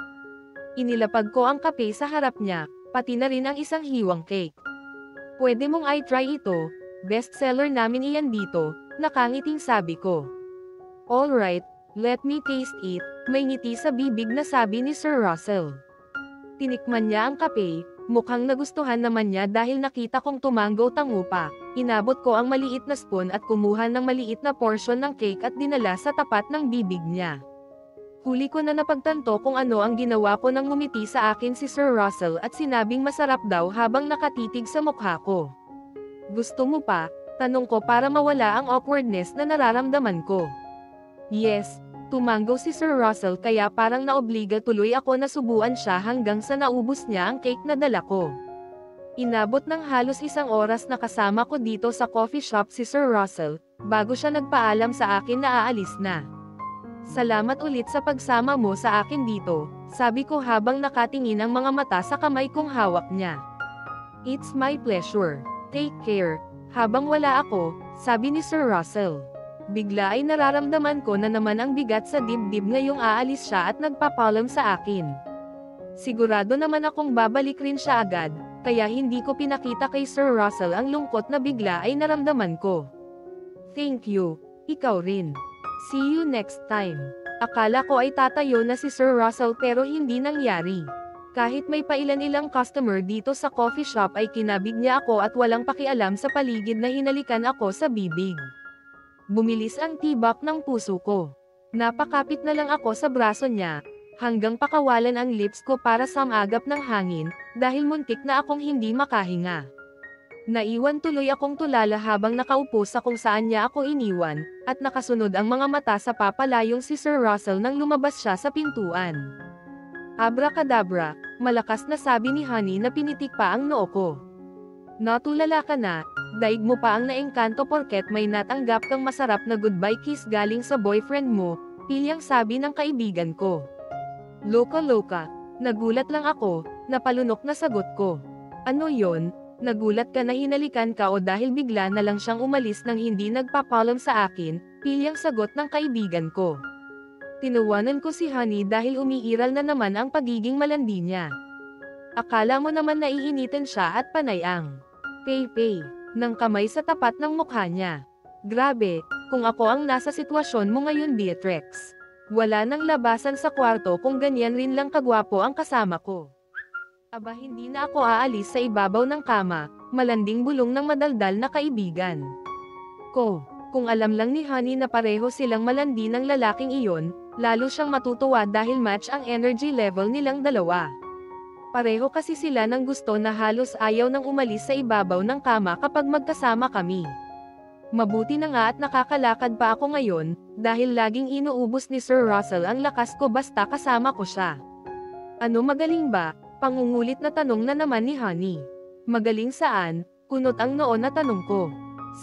Inilapag ko ang kape sa harap niya, pati na rin ang isang hiwang cake. Pwede mong i-try ito, bestseller namin iyan dito, nakangiting sabi ko. Alright, let me taste it, may ngiti sa bibig na sabi ni Sir Russell. Tinikman niya ang kape, mukhang nagustuhan naman niya dahil nakita kong tumanggo-tango pa. Inabot ko ang maliit na spoon at kumuha ng maliit na portion ng cake at dinala sa tapat ng bibig niya. Huli ko na napagtanto kung ano ang ginawa ko nang ngumiti sa akin si Sir Russell at sinabing masarap daw habang nakatitig sa mukha ko. Gusto mo pa? Tanong ko para mawala ang awkwardness na nararamdaman ko. Yes, tumango si Sir Russell kaya parang naobliga tuloy ako na subuan siya hanggang sa naubos niya ang cake na dala ko. Inabot ng halos 1 oras na kasama ko dito sa coffee shop si Sir Russell, bago siya nagpaalam sa akin na aalis na. Salamat ulit sa pagsama mo sa akin dito, sabi ko habang nakatingin ang mga mata sa kamay kong hawak niya. It's my pleasure. Take care. Habang wala ako, sabi ni Sir Russell. Bigla ay nararamdaman ko na naman ang bigat sa dibdib ngayong aalis siya at nagpapaalam sa akin. Sigurado naman akong babalik rin siya agad, kaya hindi ko pinakita kay Sir Russell ang lungkot na bigla ay naramdaman ko. Thank you, ikaw rin. See you next time. Akala ko ay tatayo na si Sir Russell pero hindi nangyari. Kahit may pailan-ilang customer dito sa coffee shop ay kinabig niya ako at walang pakialam sa paligid na hinalikan ako sa bibig. Bumilis ang tibak ng puso ko. Napakapit na lang ako sa braso niya, hanggang pakawalan ang lips ko para samagap ng hangin, dahil muntik na akong hindi makahinga. Naiwan tuloy akong tulala habang nakaupo sa kung saan niya ako iniwan, at nakasunod ang mga mata sa papalayong si Sir Russell nang lumabas siya sa pintuan. Abracadabra, malakas na sabi ni Honey na pinitik pa ang noo ko. Natulala ka na, daig mo pa ang naengkanto porket may natanggap kang masarap na goodbye kiss galing sa boyfriend mo, pilyang sabi ng kaibigan ko. Loka-loka, nagulat lang ako, napalunok na sagot ko. Ano yon? Nagulat ka na hinalikan ka o dahil bigla na lang siyang umalis nang hindi nagpapaalam sa akin, pilyang sagot ng kaibigan ko. Tinawanan ko si Honey dahil umiiral na naman ang pagiging malandi niya. Akala mo naman naiinitan siya at panay ang pay-pay ng kamay sa tapat ng mukha niya. Grabe, kung ako ang nasa sitwasyon mo ngayon Beatrix. Wala nang labasan sa kwarto kung ganyan rin lang kagwapo ang kasama ko. Aba hindi na ako aalis sa ibabaw ng kama, malanding bulong ng madaldal na kaibigan ko. Kung alam lang ni Honey na pareho silang malandi ng lalaking iyon, Lalo siyang matutuwa dahil match ang energy level nilang dalawa. Pareho kasi sila ng gusto na halos ayaw nang umalis sa ibabaw ng kama kapag magkasama kami. Mabuti na nga at nakakalakad pa ako ngayon, dahil laging inuubos ni Sir Russell ang lakas ko basta kasama ko siya. Ano magaling ba? Pangungulit na tanong na naman ni Honey. Magaling saan? Kunot ang noon na tanong ko.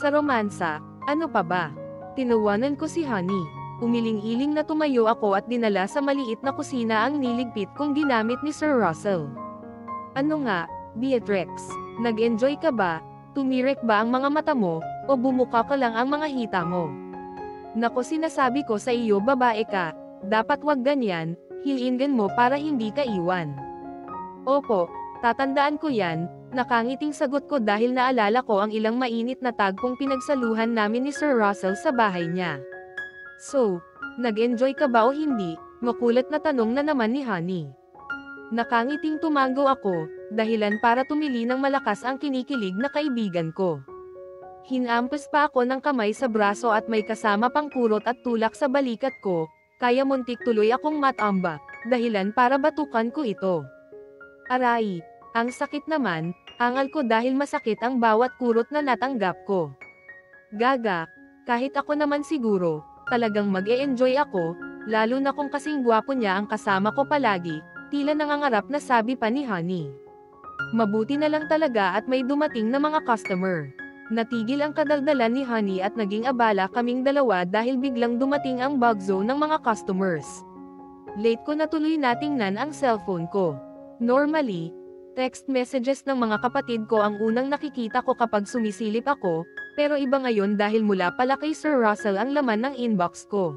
Sa romansa, ano pa ba? Tinawanan ko si Honey. Umiling-iling na tumayo ako at dinala sa maliit na kusina ang niligpit kong ginamit ni Sir Russell. Ano nga, Beatrix? Nag-enjoy ka ba? Tumirek ba ang mga mata mo, o bumuka ka lang ang mga hita mo? Nako, sinasabi ko sa iyo, babae ka, dapat wag ganyan, hilingan mo para hindi ka iwan. Opo, tatandaan ko yan, nakangiting sagot ko dahil naalala ko ang ilang mainit na tagpong pinagsaluhan namin ni Sir Russell sa bahay niya. So, nag-enjoy ka ba o hindi? Makulat na tanong na naman ni Honey. Nakangiting tumango ako, dahilan para tumili ng malakas ang kinikilig na kaibigan ko. Hinampas pa ako ng kamay sa braso at may kasama pang kurot at tulak sa balikat ko, kaya muntik tuloy akong matambak, dahilan para batukan ko ito. Aray, ang sakit naman, angal ko dahil masakit ang bawat kurot na natanggap ko. Gaga, kahit ako naman siguro, talagang mag-e-enjoy ako, lalo na kung kasing gwapo niya ang kasama ko palagi, tila nangangarap na sabi pa ni Honey. Mabuti na lang talaga at may dumating na mga customer. Natigil ang kadaldalan ni Honey at naging abala kaming dalawa dahil biglang dumating ang bug zone ng mga customers. Late ko na tuloy natingnan ang cellphone ko. Normally, text messages ng mga kapatid ko ang unang nakikita ko kapag sumisilip ako, pero iba ngayon dahil mula pala kay Sir Russell ang laman ng inbox ko.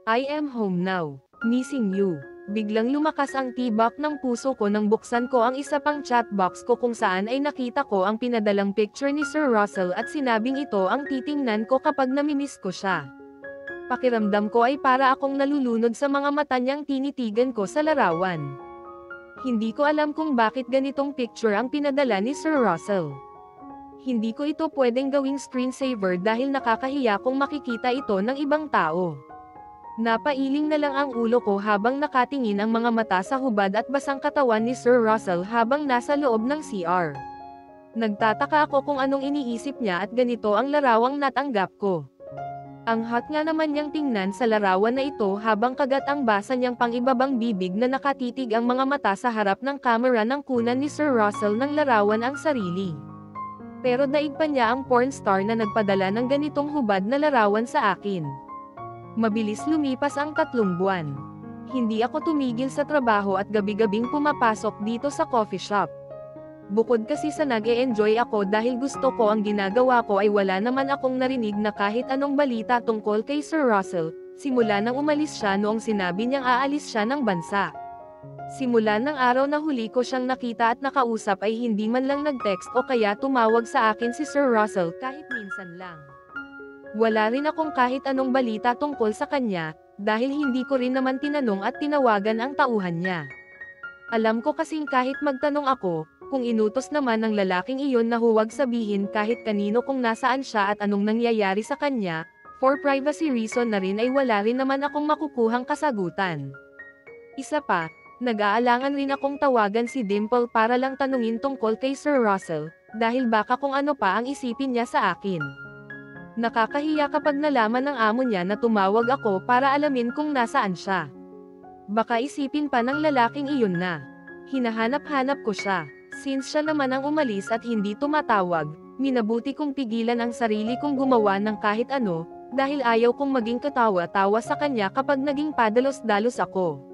I am home now. Missing you. Biglang lumakas ang tibak ng puso ko nang buksan ko ang isa pang chat box ko kung saan ay nakita ko ang pinadalang picture ni Sir Russell at sinabing ito ang titingnan ko kapag namimiss ko siya. Pakiramdam ko ay para akong nalulunod sa mga mata niyang tinitigan ko sa larawan. Hindi ko alam kung bakit ganitong picture ang pinadala ni Sir Russell. Hindi ko ito pwedeng gawing screensaver dahil nakakahiya kung makikita ito ng ibang tao. Napailing na lang ang ulo ko habang nakatingin ang mga mata sa hubad at basang katawan ni Sir Russell habang nasa loob ng CR. Nagtataka ako kung anong iniisip niya at ganito ang larawang natanggap ko. Ang hot nga naman niyang tingnan sa larawan na ito habang kagat ang basa niyang pangibabang bibig na nakatitig ang mga mata sa harap ng kamera ng kunan ni Sir Russell ng larawan ang sarili. Pero daig pa niya ang porn star na nagpadala ng ganitong hubad na larawan sa akin. Mabilis lumipas ang 3 buwan. Hindi ako tumigil sa trabaho at gabi-gabing pumapasok dito sa coffee shop. Bukod kasi sa nag-e-enjoy ako dahil gusto ko ang ginagawa ko ay wala naman akong narinig na kahit anong balita tungkol kay Sir Russell, simula nang umalis siya noong sinabi niyang aalis siya ng bansa. Simula ng araw na huli ko siyang nakita at nakausap ay hindi man lang nag-text o kaya tumawag sa akin si Sir Russell kahit minsan lang. Wala rin akong kahit anong balita tungkol sa kanya, dahil hindi ko rin naman tinanong at tinawagan ang tauhan niya. Alam ko kasing kahit magtanong ako, kung inutos naman ng lalaking iyon na huwag sabihin kahit kanino kung nasaan siya at anong nangyayari sa kanya, for privacy reason na rin ay wala rin naman akong makukuhang kasagutan. Isa pa, nag-aalangan rin akong tawagan si Dimple para lang tanungin tungkol kay Sir Russell, dahil baka kung ano pa ang isipin niya sa akin. Nakakahiya kapag nalaman ng amo niya na tumawag ako para alamin kung nasaan siya. Baka isipin pa ng lalaking iyon na hinahanap-hanap ko siya. Since siya naman ang umalis at hindi tumatawag, minabuti kong pigilan ang sarili kong gumawa ng kahit ano, dahil ayaw kong maging katawa-tawa sa kanya kapag naging padalos-dalos ako.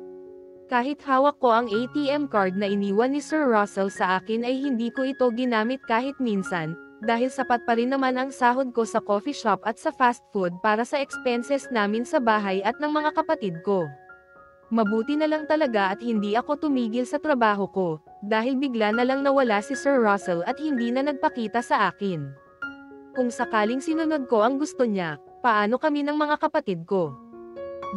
Kahit hawak ko ang ATM card na iniwan ni Sir Russell sa akin ay hindi ko ito ginamit kahit minsan, dahil sapat pa rin naman ang sahod ko sa coffee shop at sa fast food para sa expenses namin sa bahay at ng mga kapatid ko. Mabuti na lang talaga at hindi ako tumigil sa trabaho ko, dahil bigla na lang nawala si Sir Russell at hindi na nagpakita sa akin. Kung sakaling sinunod ko ang gusto niya, paano kami ng mga kapatid ko?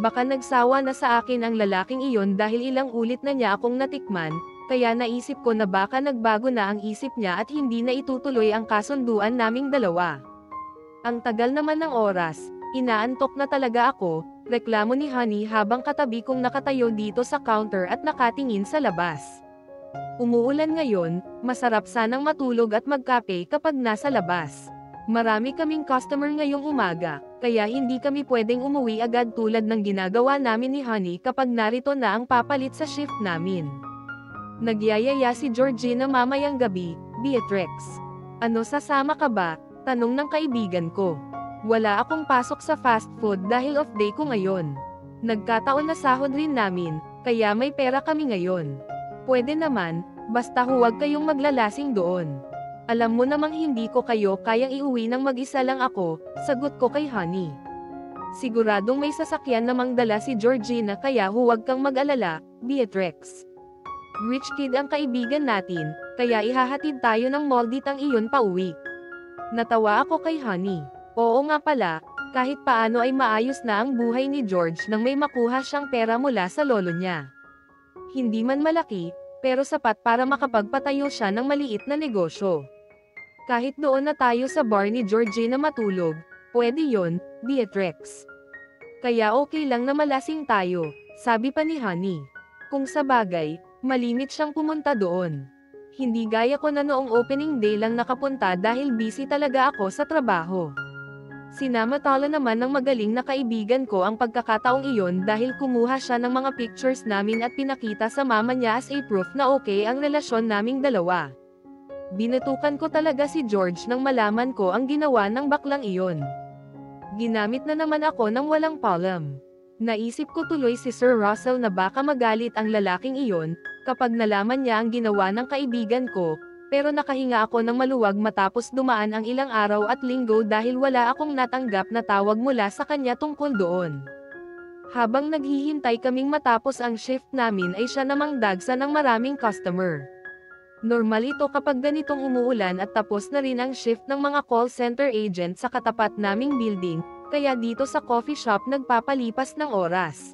Baka nagsawa na sa akin ang lalaking iyon dahil ilang ulit na niya akong natikman, kaya naisip ko na baka nagbago na ang isip niya at hindi na itutuloy ang kasunduan naming dalawa. Ang tagal naman ng oras, inaantok na talaga ako, Reklamo ni Honey habang katabi kong nakatayo dito sa counter at nakatingin sa labas. Umuulan ngayon, masarap sanang matulog at magkape kapag nasa labas. Marami kaming customer ngayong umaga, kaya hindi kami pwedeng umuwi agad tulad ng ginagawa namin ni Honey kapag narito na ang papalit sa shift namin. Nagyayaya si Georgina mamayang gabi, Beatrix. Ano, sasama ka ba? Tanong ng kaibigan ko. Wala akong pasok sa fast food dahil off day ko ngayon. Nagkataon na sahod rin namin, kaya may pera kami ngayon. Pwede naman, basta huwag kayong maglalasing doon. Alam mo namang hindi ko kayo kayang iuwi ng mag-isa lang ako, sagot ko kay Honey. Siguradong may sasakyan namang dala si Georgina kaya huwag kang mag-alala, Beatrix. Rich kid ang kaibigan natin, kaya ihahatid tayo ng moldit ang iyon pauwi. Natawa ako kay Honey. Oo nga pala, kahit paano ay maayos na ang buhay ni George nang may makuha siyang pera mula sa lolo niya. Hindi man malaki, pero sapat para makapagpatayo siya ng maliit na negosyo. Kahit doon na tayo sa bar ni Georgina matulog, pwede yon, Beatrix. Kaya okay lang na malasing tayo, sabi pa ni Honey. Kung sabagay, malimit siyang pumunta doon. Hindi gaya ko na noong opening day lang nakapunta dahil busy talaga ako sa trabaho. Sinamantala naman ng magaling na kaibigan ko ang pagkakataong iyon dahil kumuha siya ng mga pictures namin at pinakita sa mama niya as a proof na okay ang relasyon naming dalawa. Binatukan ko talaga si George nang malaman ko ang ginawa ng baklang iyon. Ginamit na naman ako ng walang palam. Naisip ko tuloy si Sir Russell na baka magalit ang lalaking iyon kapag nalaman niya ang ginawa ng kaibigan ko. Pero nakahinga ako ng maluwag matapos dumaan ang ilang araw at linggo dahil wala akong natanggap na tawag mula sa kanya tungkol doon. Habang naghihintay kaming matapos ang shift namin ay siya namang dagsa ng maraming customer. Normal ito kapag ganitong umuulan at tapos na rin ang shift ng mga call center agent sa katapat naming building, kaya dito sa coffee shop nagpapalipas ng oras.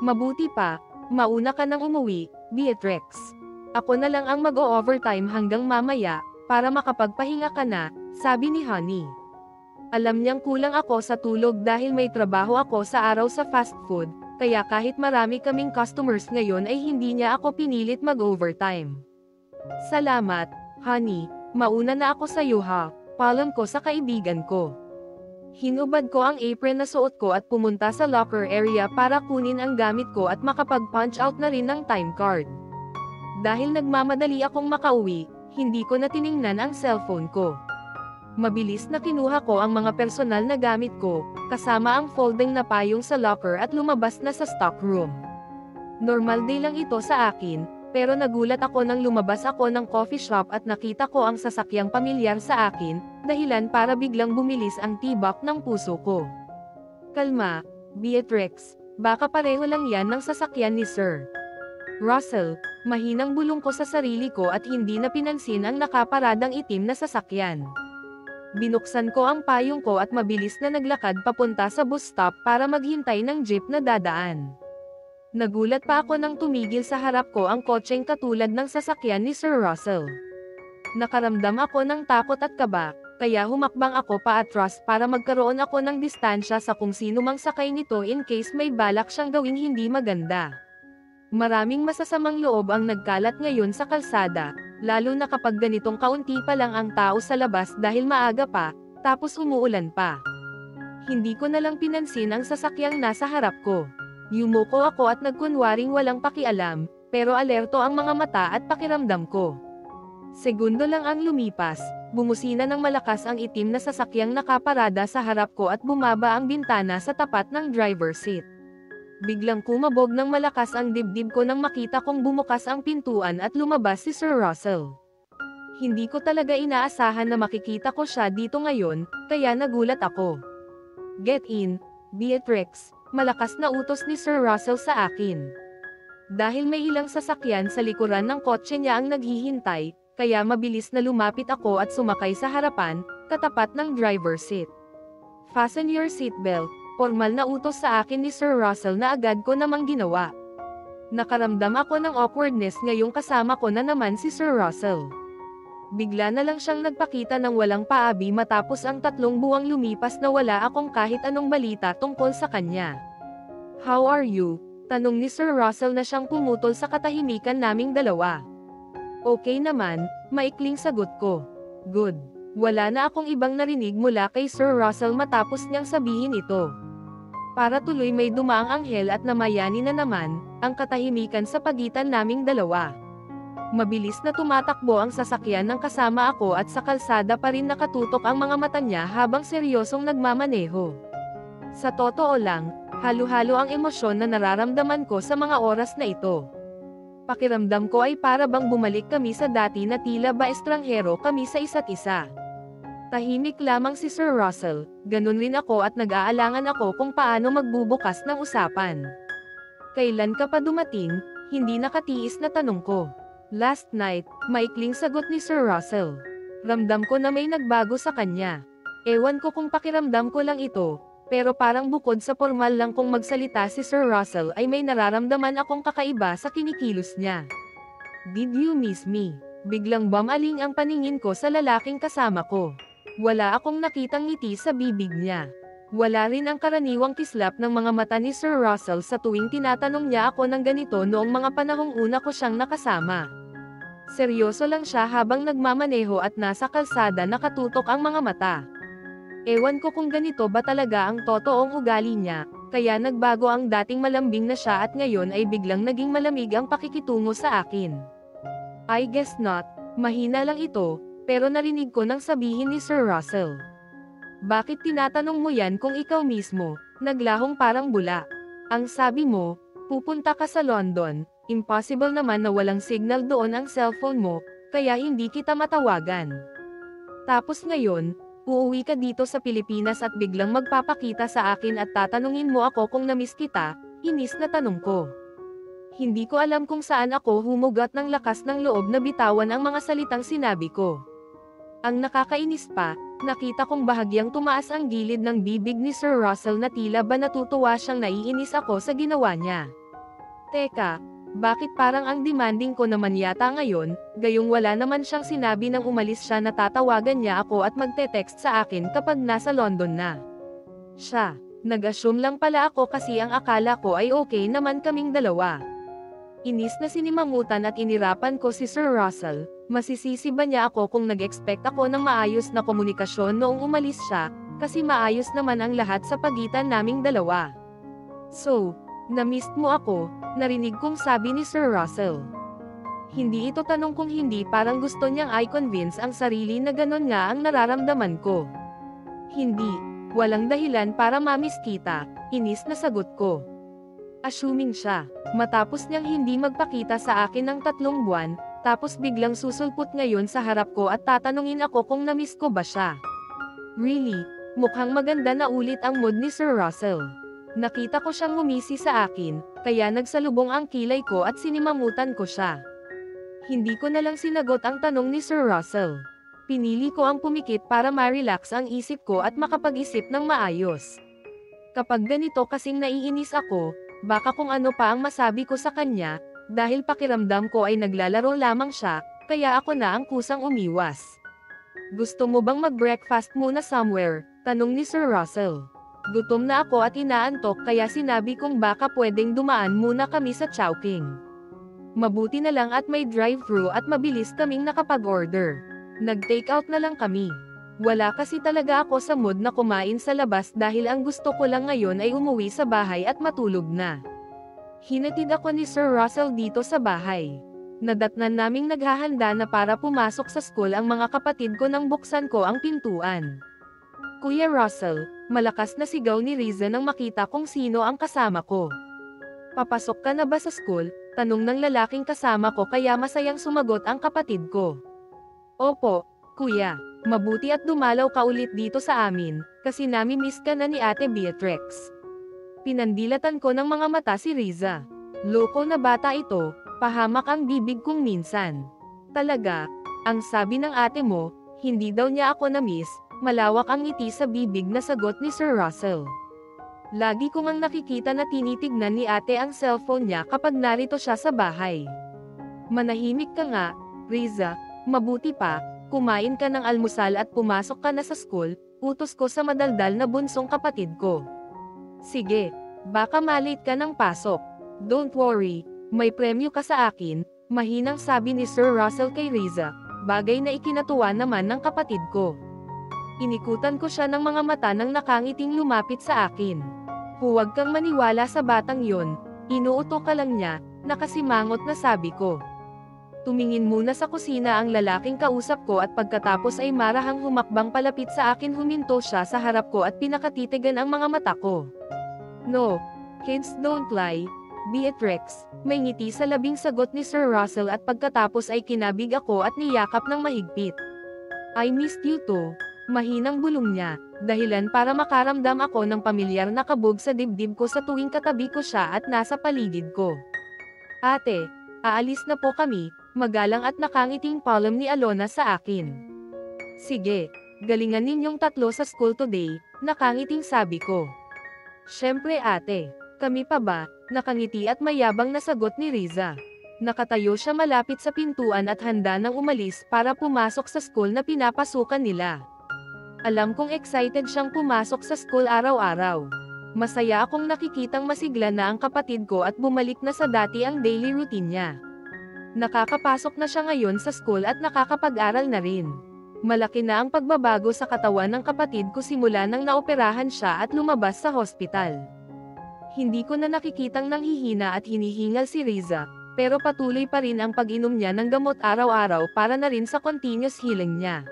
Mabuti pa, mauna ka nang umuwi, Beatrix. Ako na lang ang mag-o-overtime hanggang mamaya, para makapagpahinga ka na, sabi ni Honey. Alam niyang kulang ako sa tulog dahil may trabaho ako sa araw sa fast food, kaya kahit marami kaming customers ngayon ay hindi niya ako pinilit mag-overtime. Salamat, Honey, mauna na ako sa iyo ha, paalam ko sa kaibigan ko. Hinubad ko ang apron na suot ko at pumunta sa locker area para kunin ang gamit ko at makapag-punch out na rin ng time card. Dahil nagmamadali akong makauwi, hindi ko na tiningnan ang cellphone ko. Mabilis na kinuha ko ang mga personal na gamit ko, kasama ang folding na payong sa locker at lumabas na sa stockroom. Normal day lang ito sa akin, pero nagulat ako nang lumabas ako ng coffee shop at nakita ko ang sasakyang pamilyar sa akin, dahilan para biglang bumilis ang tibak ng puso ko. Kalma, Beatrix, baka pareho lang yan ng sasakyan ni Sir Russell. Mahinang bulong ko sa sarili ko at hindi na pinansin ang nakaparadang itim na sasakyan. Binuksan ko ang payong ko at mabilis na naglakad papunta sa bus stop para maghintay ng jeep na dadaan. Nagulat pa ako nang tumigil sa harap ko ang kotseng katulad ng sasakyan ni Sir Russell. Nakaramdam ako ng takot at kaba, kaya humakbang ako paatras para magkaroon ako ng distansya sa kung sino mang sakay nito in case may balak siyang gawing hindi maganda. Maraming masasamang loob ang nagkalat ngayon sa kalsada, lalo na kapag ganitong kaunti pa lang ang tao sa labas dahil maaga pa, tapos umuulan pa. Hindi ko na lang pinansin ang sasakyang nasa harap ko. Yumuko ako at nagkunwaring walang pakialam, pero alerto ang mga mata at pakiramdam ko. Segundo lang ang lumipas, bumusina ng malakas ang itim na sasakyang nakaparada sa harap ko at bumaba ang bintana sa tapat ng driver seat. Biglang kumabog ng malakas ang dibdib ko nang makita kong bumukas ang pintuan at lumabas si Sir Russell. Hindi ko talaga inaasahan na makikita ko siya dito ngayon, kaya nagulat ako. Get in, Beatrix, malakas na utos ni Sir Russell sa akin. Dahil may ilang sasakyan sa likuran ng kotse niya ang naghihintay, kaya mabilis na lumapit ako at sumakay sa harapan, katapat ng driver seat. Fasten your seatbelt. Formal na utos sa akin ni Sir Russell na agad ko namang ginawa. Nakaramdam ako ng awkwardness ngayong kasama ko na naman si Sir Russell. Bigla na lang siyang nagpakita ng walang paabi matapos ang 3 buwang lumipas na wala akong kahit anong balita tungkol sa kanya. How are you? Tanong ni Sir Russell na siyang pumutol sa katahimikan naming dalawa. Okay naman, maikling sagot ko. Good. Wala na akong ibang narinig mula kay Sir Russell matapos niyang sabihin ito. Para tuloy may dumaang anghel at namayani na naman, ang katahimikan sa pagitan naming dalawa. Mabilis na tumatakbo ang sasakyan ng kasama ako at sa kalsada pa rin nakatutok ang mga mata niya habang seryosong nagmamaneho. Sa totoo lang, halo-halo ang emosyon na nararamdaman ko sa mga oras na ito. Pakiramdam ko ay para bang bumalik kami sa dati na tila ba estranghero kami sa isa't isa. Tahimik lamang si Sir Russell, ganun rin ako at nag-aalangan ako kung paano magbubukas ng usapan. Kailan ka pa dumating? Hindi nakatiis na tanong ko. Last night, maikling sagot ni Sir Russell. Ramdam ko na may nagbago sa kanya. Ewan ko kung pakiramdam ko lang ito, pero parang bukod sa formal lang kung magsalita si Sir Russell ay may nararamdaman akong kakaiba sa kinikilos niya. Did you miss me? Biglang bumaling ang paningin ko sa lalaking kasama ko. Wala akong nakitang ngiti sa bibig niya. Wala rin ang karaniwang kislap ng mga mata ni Sir Russell sa tuwing tinatanong niya ako ng ganito noong mga panahong una ko siyang nakasama. Seryoso lang siya habang nagmamaneho at nasa kalsada nakatutok ang mga mata. Ewan ko kung ganito ba talaga ang totoong ugali niya, kaya nagbago ang dating malambing na siya at ngayon ay biglang naging malamig ang pakikitungo sa akin. I guess not, mahina lang ito, pero narinig ko nang sabihin ni Sir Russell. Bakit tinatanong mo yan kung ikaw mismo, naglahong parang bula? Ang sabi mo, pupunta ka sa London, impossible naman na walang signal doon ang cellphone mo, kaya hindi kita matawagan. Tapos ngayon, uuwi ka dito sa Pilipinas at biglang magpapakita sa akin at tatanungin mo ako kung namiss kita, inis na tanong ko. Hindi ko alam kung saan ako humugot ng lakas ng loob na bitawan ang mga salitang sinabi ko. Ang nakakainis pa, nakita kong bahagyang tumaas ang gilid ng bibig ni Sir Russell na tila ba natutuwa siyang naiinis ako sa ginawa niya. Teka, bakit parang ang demanding ko naman yata ngayon, gayong wala naman siyang sinabi nang umalis siya na tatawagan niya ako at magte-text sa akin kapag nasa London na. Siya, nag-assume lang pala ako kasi ang akala ko ay okay naman kaming dalawa. Inis na sinimangutan at inirapan ko si Sir Russell, masisisi ba niya ako kung nag-expect ako ng maayos na komunikasyon noong umalis siya, kasi maayos naman ang lahat sa pagitan naming dalawa. So, na-miss mo ako, narinig kong sabi ni Sir Russell. Hindi ito tanong kung hindi parang gusto niyang i-convince ang sarili na ganon nga ang nararamdaman ko. Hindi, walang dahilan para ma-miss kita, inis na sagot ko. Assuming siya, matapos niyang hindi magpakita sa akin ng 3 buwan, tapos biglang susulpot ngayon sa harap ko at tatanungin ako kung na-miss ko ba siya. Really, mukhang maganda na ulit ang mood ni Sir Russell. Nakita ko siyang ngumisi sa akin, kaya nagsalubong ang kilay ko at sinimangutan ko siya. Hindi ko na lang sinagot ang tanong ni Sir Russell. Pinili ko ang pumikit para ma-relax ang isip ko at makapag-isip ng maayos. Kapag ganito kasing naiinis ako, baka kung ano pa ang masabi ko sa kanya, dahil pakiramdam ko ay naglalaro lamang siya, kaya ako na ang kusang umiwas. Gusto mo bang mag-breakfast muna somewhere? Tanong ni Sir Russell. Gutom na ako at inaantok kaya sinabi kong baka pwedeng dumaan muna kami sa Chowking. Mabuti na lang at may drive-thru at mabilis kaming nakapag-order. Nag-take out na lang kami. Wala kasi talaga ako sa mood na kumain sa labas dahil ang gusto ko lang ngayon ay umuwi sa bahay at matulog na. Hinatid ako ni Sir Russell dito sa bahay. Nadatnan naming naghahanda na para pumasok sa school ang mga kapatid ko nang buksan ko ang pintuan. Kuya Russell, malakas na sigaw ni Riza nang makita kung sino ang kasama ko. Papasok ka na ba sa school? Tanong ng lalaking kasama ko kaya masayang sumagot ang kapatid ko. Opo, kuya, mabuti at dumalaw ka ulit dito sa amin, kasi nami-miss ka na ni Ate Beatrix. Pinandilatan ko ng mga mata si Riza. Loko na bata ito, pahamak ang bibig kong minsan. Talaga, ang sabi ng ate mo, hindi daw niya ako na-miss. Malawak ang ngiti sa bibig na sagot ni Sir Russell. Lagi ko ngang nakikita na tinitignan ni ate ang cellphone niya kapag narito siya sa bahay. Manahimik ka nga, Riza, mabuti pa, kumain ka ng almusal at pumasok ka na sa school, utos ko sa madaldal na bunsong kapatid ko. Sige, Baka malate ka ng pasok. Don't worry, may premyo ka sa akin, mahinang sabi ni Sir Russell kay Riza, bagay na ikinatuwa naman ng kapatid ko. Inikutan ko siya ng mga mata nang nakangiting lumapit sa akin. Huwag kang maniwala sa batang yon, inuuto ka lang niya, nakasimangot na sabi ko. Tumingin muna sa kusina ang lalaking kausap ko at pagkatapos ay marahang humakbang palapit sa akin, huminto siya sa harap ko at pinakatitigan ang mga mata ko. No, kids don't lie, Beatrix, may ngiti sa labing sagot ni Sir Russell at pagkatapos ay kinabig ako at niyakap ng mahigpit. I missed you too, mahinang bulong niya, dahilan para makaramdam ako ng pamilyar na kabog sa dibdib ko sa tuwing katabi ko siya at nasa paligid ko. Ate, aalis na po kami, magalang at nakangiting palm ni Alona sa akin. Sige, galingan ninyong tatlo sa school today, nakangiting sabi ko. Syempre ate, kami pa ba, nakangiti at mayabang na sagot ni Riza. Nakatayo siya malapit sa pintuan at handa nang umalis para pumasok sa school na pinapasukan nila. Alam kong excited siyang pumasok sa school araw-araw. Masaya akong nakikitang masigla na ang kapatid ko at bumalik na sa dati ang daily routine niya. Nakakapasok na siya ngayon sa school at nakakapag-aral na rin. Malaki na ang pagbabago sa katawan ng kapatid ko simula nang naoperahan siya at lumabas sa hospital. Hindi ko na nakikitang nanghihina at hinihingal si Riza, pero patuloy pa rin ang pag-inom niya ng gamot araw-araw para na rin sa continuous healing niya.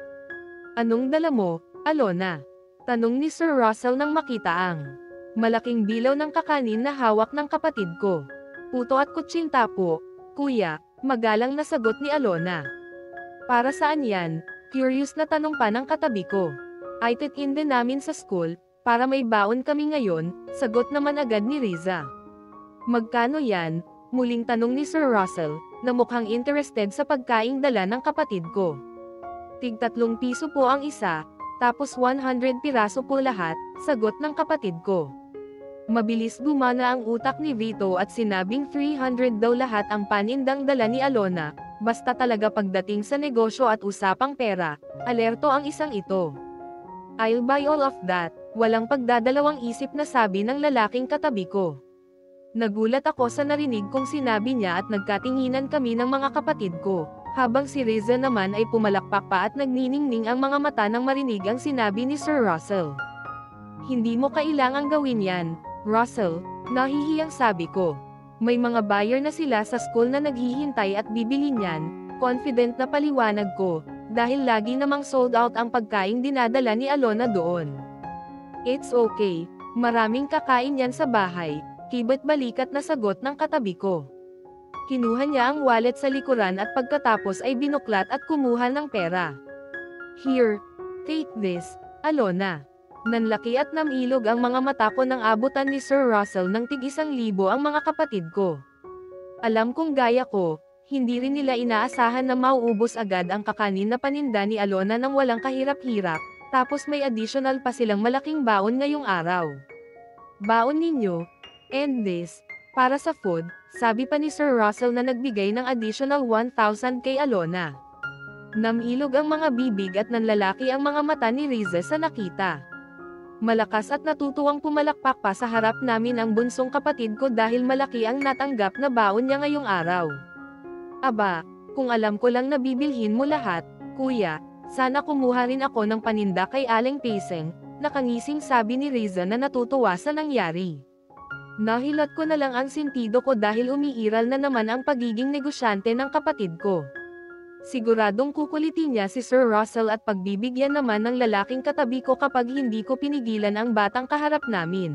Anong dala mo, Alona? Tanong ni Sir Russell nang makita ang malaking bilaw ng kakanin na hawak ng kapatid ko. Puto at kutsinta po, kuya, magalang na sagot ni Alona. Para saan yan? Curious na tanong pa ng katabi ko. Ay in din namin sa school, para may baon kami ngayon, sagot naman agad ni Riza. Magkano yan? Muling tanong ni Sir Russell, na mukhang interested sa pagkaing dala ng kapatid ko. Tig 3 piso po ang isa, tapos 100 piraso po lahat, sagot ng kapatid ko. Mabilis gumana ang utak ni Vito at sinabing 300 daw lahat ang panindang dala ni Alona, basta talaga pagdating sa negosyo at usapang pera, alerto ang isang ito. I'll buy all of that, walang pagdadalawang isip na sabi ng lalaking katabi ko. Nagulat ako sa narinig kong sinabi niya at nagkatinginan kami ng mga kapatid ko, habang si Riza naman ay pumalakpak pa at nagniningning ang mga mata nang marinig ang sinabi ni Sir Russell. Hindi mo kailangang gawin yan, Russell, nahihiyang sabi ko. May mga buyer na sila sa school na naghihintay at bibili niyan, confident na paliwanag ko, dahil lagi namang sold out ang pagkaing dinadala ni Alona doon. It's okay, maraming kakain yan sa bahay, kibat balikat na sagot ng katabi ko. Kinuha niya ang wallet sa likuran at pagkatapos ay binuklat at kumuha ng pera. Here, take this, Alona. Nanlaki at namilog ang mga mata ko nang abutan ni Sir Russell ng tig-1,000 ang mga kapatid ko. Alam kong gaya ko, hindi rin nila inaasahan na mauubos agad ang kakanin na paninda ni Alona nang walang kahirap-hirap, tapos may additional pa silang malaking baon ngayong araw. Baon ninyo, and this, para sa food, sabi pa ni Sir Russell na nagbigay ng additional 1,000 kay Alona. Namilog ang mga bibig at nanlalaki ang mga mata ni Riza sa nakita. Malakas at natutuwang pumalakpak pa sa harap namin ang bunsong kapatid ko dahil malaki ang natanggap na baon niya ngayong araw. Aba, kung alam ko lang na bibilhin mo lahat, kuya, sana kumuha rin ako ng paninda kay Aling Paseng, nakangising sabi ni Riza na natutuwa sa nangyari. Nahilat ko na lang ang sentido ko dahil umiiral na naman ang pagiging negosyante ng kapatid ko. Siguradong kukulitin niya si Sir Russell at pagbibigyan naman ng lalaking katabi ko kapag hindi ko pinigilan ang batang kaharap namin.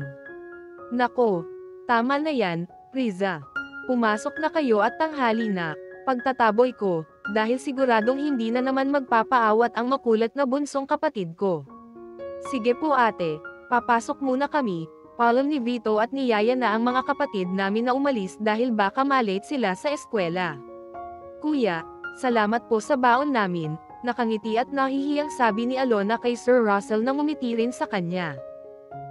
Nako, tama na yan, Riza. Pumasok na kayo at tanghali na, pagtataboy ko, dahil siguradong hindi na naman magpapaawat ang makulat na bunsong kapatid ko. Sige po ate, papasok muna kami, palom ni Vito at niyaya na ang mga kapatid namin na umalis dahil baka malate sila sa eskwela. Kuya, salamat po sa baon namin, nakangiti at nahihiyang sabi ni Alona kay Sir Russell nang umiti rin sa kanya.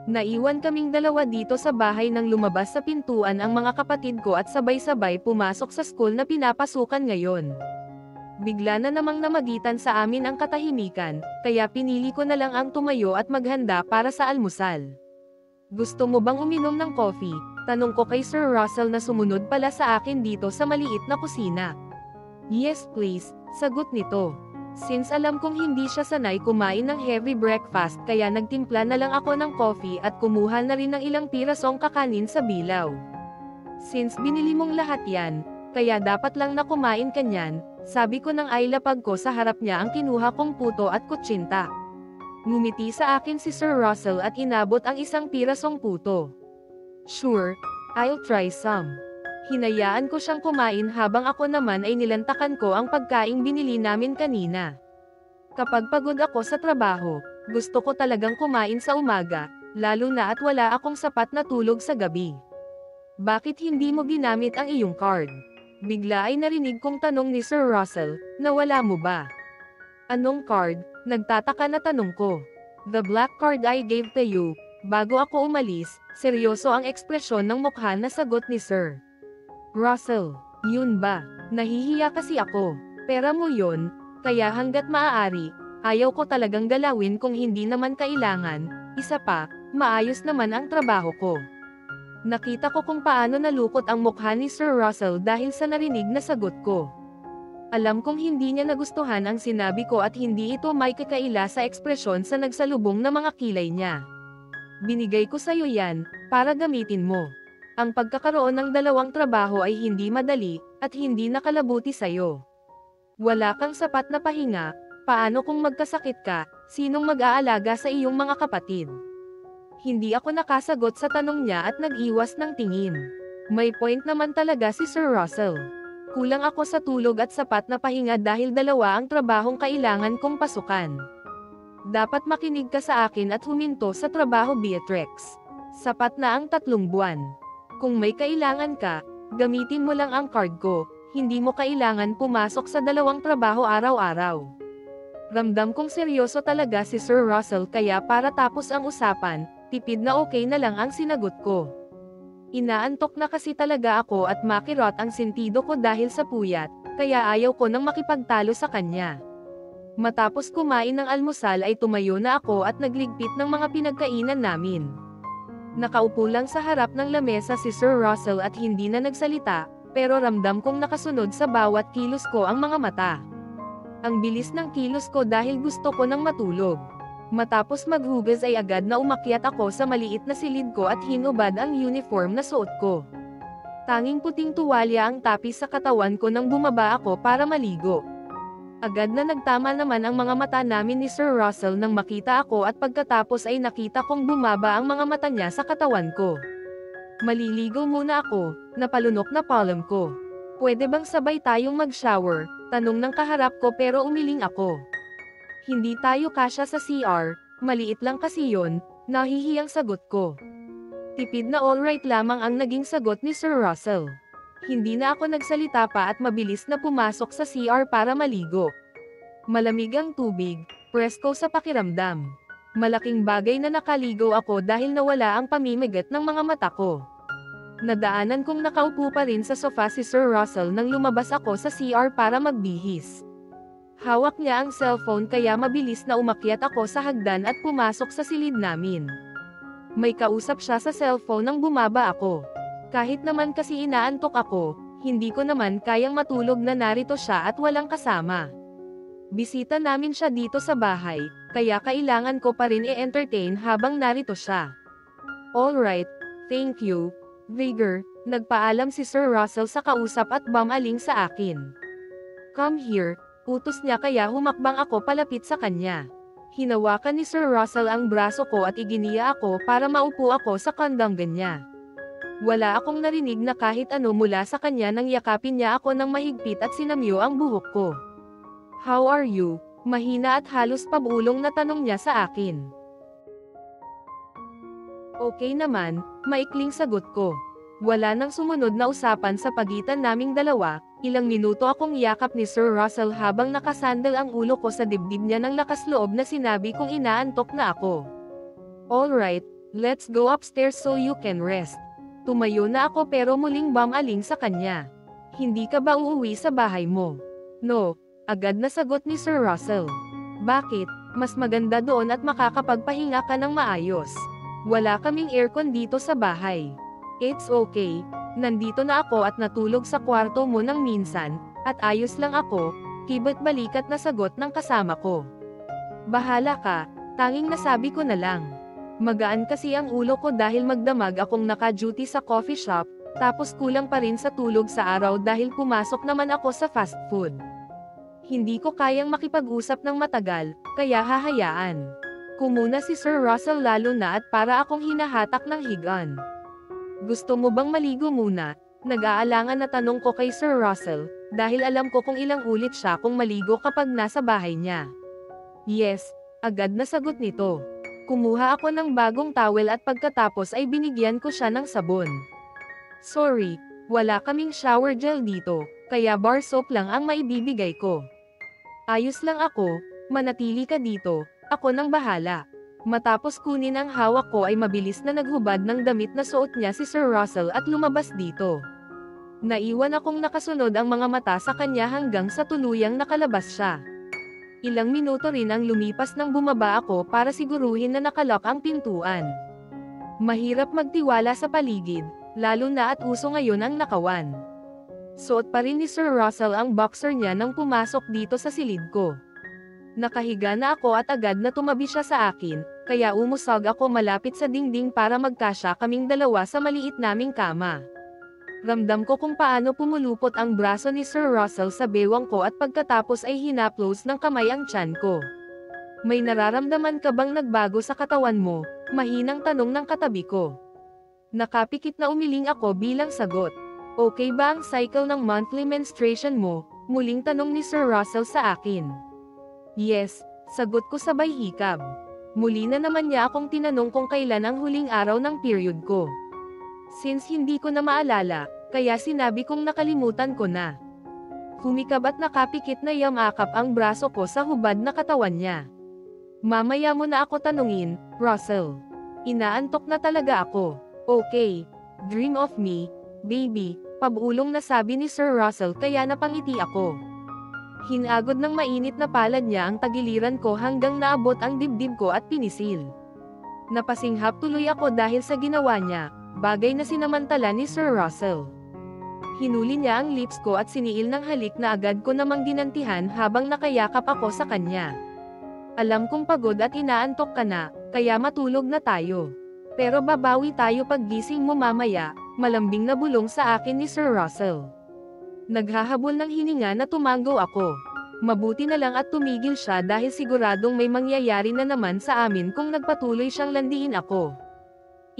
Naiwan kaming dalawa dito sa bahay nang lumabas sa pintuan ang mga kapatid ko at sabay-sabay pumasok sa school na pinapasukan ngayon. Bigla na namang namagitan sa amin ang katahimikan, kaya pinili ko na lang ang tumayo at maghanda para sa almusal. Gusto mo bang uminom ng coffee? Tanong ko kay Sir Russell na sumunod pala sa akin dito sa maliit na kusina. Yes please, sagot nito. Since alam kong hindi siya sanay kumain ng heavy breakfast kaya nagtimpla na lang ako ng coffee at kumuha na rin ng ilang pirasong kakanin sa bilaw. Since binili mong lahat yan, kaya dapat lang na kumain ka niyan, sabi ko nang ailapag ko sa harap niya ang kinuha kong puto at kutsinta. Ngumiti sa akin si Sir Russell at inabot ang isang pirasong puto. Sure, I'll try some. Hinayaan ko siyang kumain habang ako naman ay nilantakan ko ang pagkaing binili namin kanina. Kapag pagod ako sa trabaho, gusto ko talagang kumain sa umaga, lalo na at wala akong sapat na tulog sa gabi. Bakit hindi mo ginamit ang iyong card? Bigla ay narinig kong tanong ni Sir Russell, nawala mo ba? Anong card? Nagtataka na tanong ko. The black card I gave to you. Bago ako umalis, seryoso ang ekspresyon ng mukha na sagot ni Sir Russell. Yun ba? Nahihiya kasi ako. Pera mo yun, kaya hanggat maaari, ayaw ko talagang galawin kung hindi naman kailangan. Isa pa, maayos naman ang trabaho ko. Nakita ko kung paano nalukot ang mukha ni Sir Russell dahil sa narinig na sagot ko. Alam kong hindi niya nagustuhan ang sinabi ko at hindi ito may kakaila sa ekspresyon sa nagsalubong na mga kilay niya. Binigay ko sa'yo yan, para gamitin mo. Ang pagkakaroon ng dalawang trabaho ay hindi madali, at hindi nakalabuti sa'yo. Wala kang sapat na pahinga, paano kung magkasakit ka, sinong mag-aalaga sa iyong mga kapatid? Hindi ako nakasagot sa tanong niya at nag-iwas ng tingin. May point naman talaga si Sir Russell. Kulang ako sa tulog at sapat na pahinga dahil dalawa ang trabahong kailangan kong pasukan. Dapat makinig ka sa akin at huminto sa trabaho, Beatrix. Sapat na ang 3 buwan. Kung may kailangan ka, gamitin mo lang ang card ko, hindi mo kailangan pumasok sa 2 trabaho araw-araw. Ramdam kong seryoso talaga si Sir Russell kaya para tapos ang usapan, tipid na okay na lang ang sinagot ko. Inaantok na kasi talaga ako at makirot ang sentido ko dahil sa puyat, kaya ayaw ko nang makipagtalo sa kanya. Matapos kumain ng almusal ay tumayo na ako at nagligpit ng mga pinagkainan namin. Nakaupo lang sa harap ng lamesa si Sir Russell at hindi na nagsalita, pero ramdam kong nakasunod sa bawat kilos ko ang mga mata. Ang bilis ng kilos ko dahil gusto ko nang matulog. Matapos maghugas ay agad na umakyat ako sa maliit na silid ko at hinubad ang uniform na suot ko. Tanging puting tuwalya ang tapis sa katawan ko nang bumaba ako para maligo. Agad na nagtama naman ang mga mata namin ni Sir Russell nang makita ako at pagkatapos ay nakita kong bumaba ang mga mata niya sa katawan ko. Maliligo muna ako, napalunok na palm ko. Pwede bang sabay tayong mag-shower? Tanong ng kaharap ko pero umiling ako. Hindi tayo kasya sa CR, maliit lang kasi yon, nahihiyang sagot ko. Tipid na alright lamang ang naging sagot ni Sir Russell. Hindi na ako nagsalita pa at mabilis na pumasok sa CR para maligo. Malamig ang tubig, presko sa pakiramdam. Malaking bagay na nakaligo ako dahil nawala ang pamimigat ng mga mata ko. Nadaanan kong nakaupo pa rin sa sofa si Sir Russell nang lumabas ako sa CR para magbihis. Hawak niya ang cellphone kaya mabilis na umakyat ako sa hagdan at pumasok sa silid namin. May kausap siya sa cellphone nang bumaba ako. Kahit naman kasi inaantok ako, hindi ko naman kayang matulog na narito siya at walang kasama. Bisita namin siya dito sa bahay, kaya kailangan ko pa rin i-entertain habang narito siya. Alright, thank you, Vigor, nagpaalam si Sir Russell sa kausap at bumaling sa akin. Come here. Utos niya kaya humakbang ako palapit sa kanya. Hinawakan ni Sir Russell ang braso ko at iginiya ako para maupo ako sa kandanggan niya. Wala akong narinig na kahit ano mula sa kanya nang yakapin niya ako ng mahigpit at sinamyo ang buhok ko. How are you? Mahina at halos pabulong na tanong niya sa akin. Okay naman, maikling sagot ko. Wala nang sumunod na usapan sa pagitan naming dalawa. Ilang minuto akong yakap ni Sir Russell habang nakasandal ang ulo ko sa dibdib niya ng lakas loob na sinabi kong inaantok na ako. Alright, let's go upstairs so you can rest. Tumayo na ako pero muling bumaling sa kanya. Hindi ka ba uuwi sa bahay mo? No, agad na sagot ni Sir Russell. Bakit? Mas maganda doon at makakapagpahinga ka ng maayos. Wala kaming aircon dito sa bahay. It's okay, nandito na ako at natulog sa kwarto mo ng minsan, at ayos lang ako, kibot balikat na sagot ng kasama ko. Bahala ka, tanging nasabi ko na lang. Magaan kasi ang ulo ko dahil magdamag akong naka-duty sa coffee shop, tapos kulang pa rin sa tulog sa araw dahil pumasok naman ako sa fast food. Hindi ko kayang makipag-usap ng matagal, kaya hahayaan. Kumuna si Sir Russell lalo na at para akong hinahatak ng higan. Gusto mo bang maligo muna? Nag-aalangan na tanong ko kay Sir Russell, dahil alam ko kung ilang ulit siya kung maligo kapag nasa bahay niya. Yes, agad na sagot nito. Kumuha ako ng bagong towel at pagkatapos ay binigyan ko siya ng sabon. Sorry, wala kaming shower gel dito, kaya bar soap lang ang maibibigay ko. Ayos lang ako, manatili ka dito, ako nang bahala. Matapos kunin ang hawak ko ay mabilis na naghubad ng damit na suot niya si Sir Russell at lumabas dito. Naiwan akong nakasunod ang mga mata sa kanya hanggang sa tuluyang nakalabas siya. Ilang minuto rin ang lumipas nang bumaba ako para siguruhin na nakalock ang pintuan. Mahirap magtiwala sa paligid, lalo na at uso ngayon ang nakawan. Suot pa rin ni Sir Russell ang boxer niya nang pumasok dito sa silid ko. Nakahiga na ako at agad na tumabi siya sa akin, kaya umusog ako malapit sa dingding para magkasya kaming dalawa sa maliit naming kama. Ramdam ko kung paano pumulupot ang braso ni Sir Russell sa bewang ko at pagkatapos ay hinaplos ng kamay ang tiyan ko. May nararamdaman ka bang nagbago sa katawan mo? Mahinang tanong ng katabi ko. Nakapikit na umiling ako bilang sagot. Okay ba ang cycle ng monthly menstruation mo? Muling tanong ni Sir Russell sa akin. Yes, sagot ko sabay hikab. Muli na naman niya akong tinanong kung kailan ang huling araw ng period ko. Since hindi ko na maalala, kaya sinabi kong nakalimutan ko na. Humikab at nakapikit na yamakap ang braso ko sa hubad na katawan niya. Mamaya mo na ako tanungin, Russell. Inaantok na talaga ako. Okay, dream of me, baby, pabulong na sabi ni Sir Russell kaya napangiti ako. Hinagod ng mainit na palad niya ang tagiliran ko hanggang naabot ang dibdib ko at pinisil. Napasinghap tuloy ako dahil sa ginawa niya. Bagay na sinamantala ni Sir Russell. Hinuli niya ang lips ko at siniil ng halik na agad ko namang ginantihan habang nakayakap ako sa kanya. Alam kong pagod at inaantok ka na, kaya matulog na tayo. Pero babawi tayo pag gising mo mamaya, malambing na bulong sa akin ni Sir Russell. Naghahabol ng hininga na tumango ako. Mabuti na lang at tumigil siya dahil siguradong may mangyayari na naman sa amin kung nagpatuloy siyang landiin ako.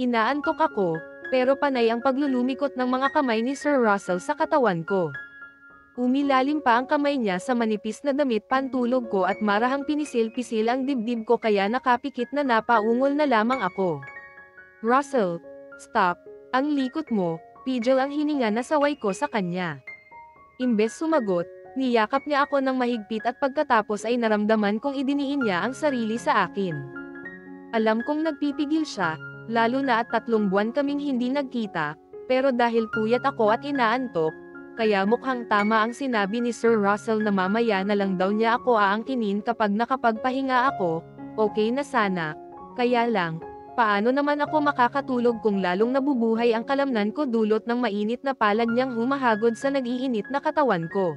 Inaantok ako, pero panay ang paglulumikot ng mga kamay ni Sir Russell sa katawan ko. Umilalim pa ang kamay niya sa manipis na damit pantulog ko at marahang pinisil-pisil ang dibdib ko kaya nakapikit na napaungol na lamang ako. Russell, stop, ang likot mo, pidgel ang hininga na saway ko sa kanya. Imbes sumagot, niyakap niya ako ng mahigpit at pagkatapos ay naramdaman kong idiniin niya ang sarili sa akin. Alam kong nagpipigil siya, lalo na at 3 buwan kaming hindi nagkita, pero dahil puyat ako at inaantok, kaya mukhang tama ang sinabi ni Sir Russell na mamaya na lang daw niya ako aangkinin kapag nakapagpahinga ako, okay na sana, kaya lang, paano naman ako makakatulog kung lalong nabubuhay ang kalamnan ko dulot ng mainit na palad niyang humahagod sa nag-iinit na katawan ko.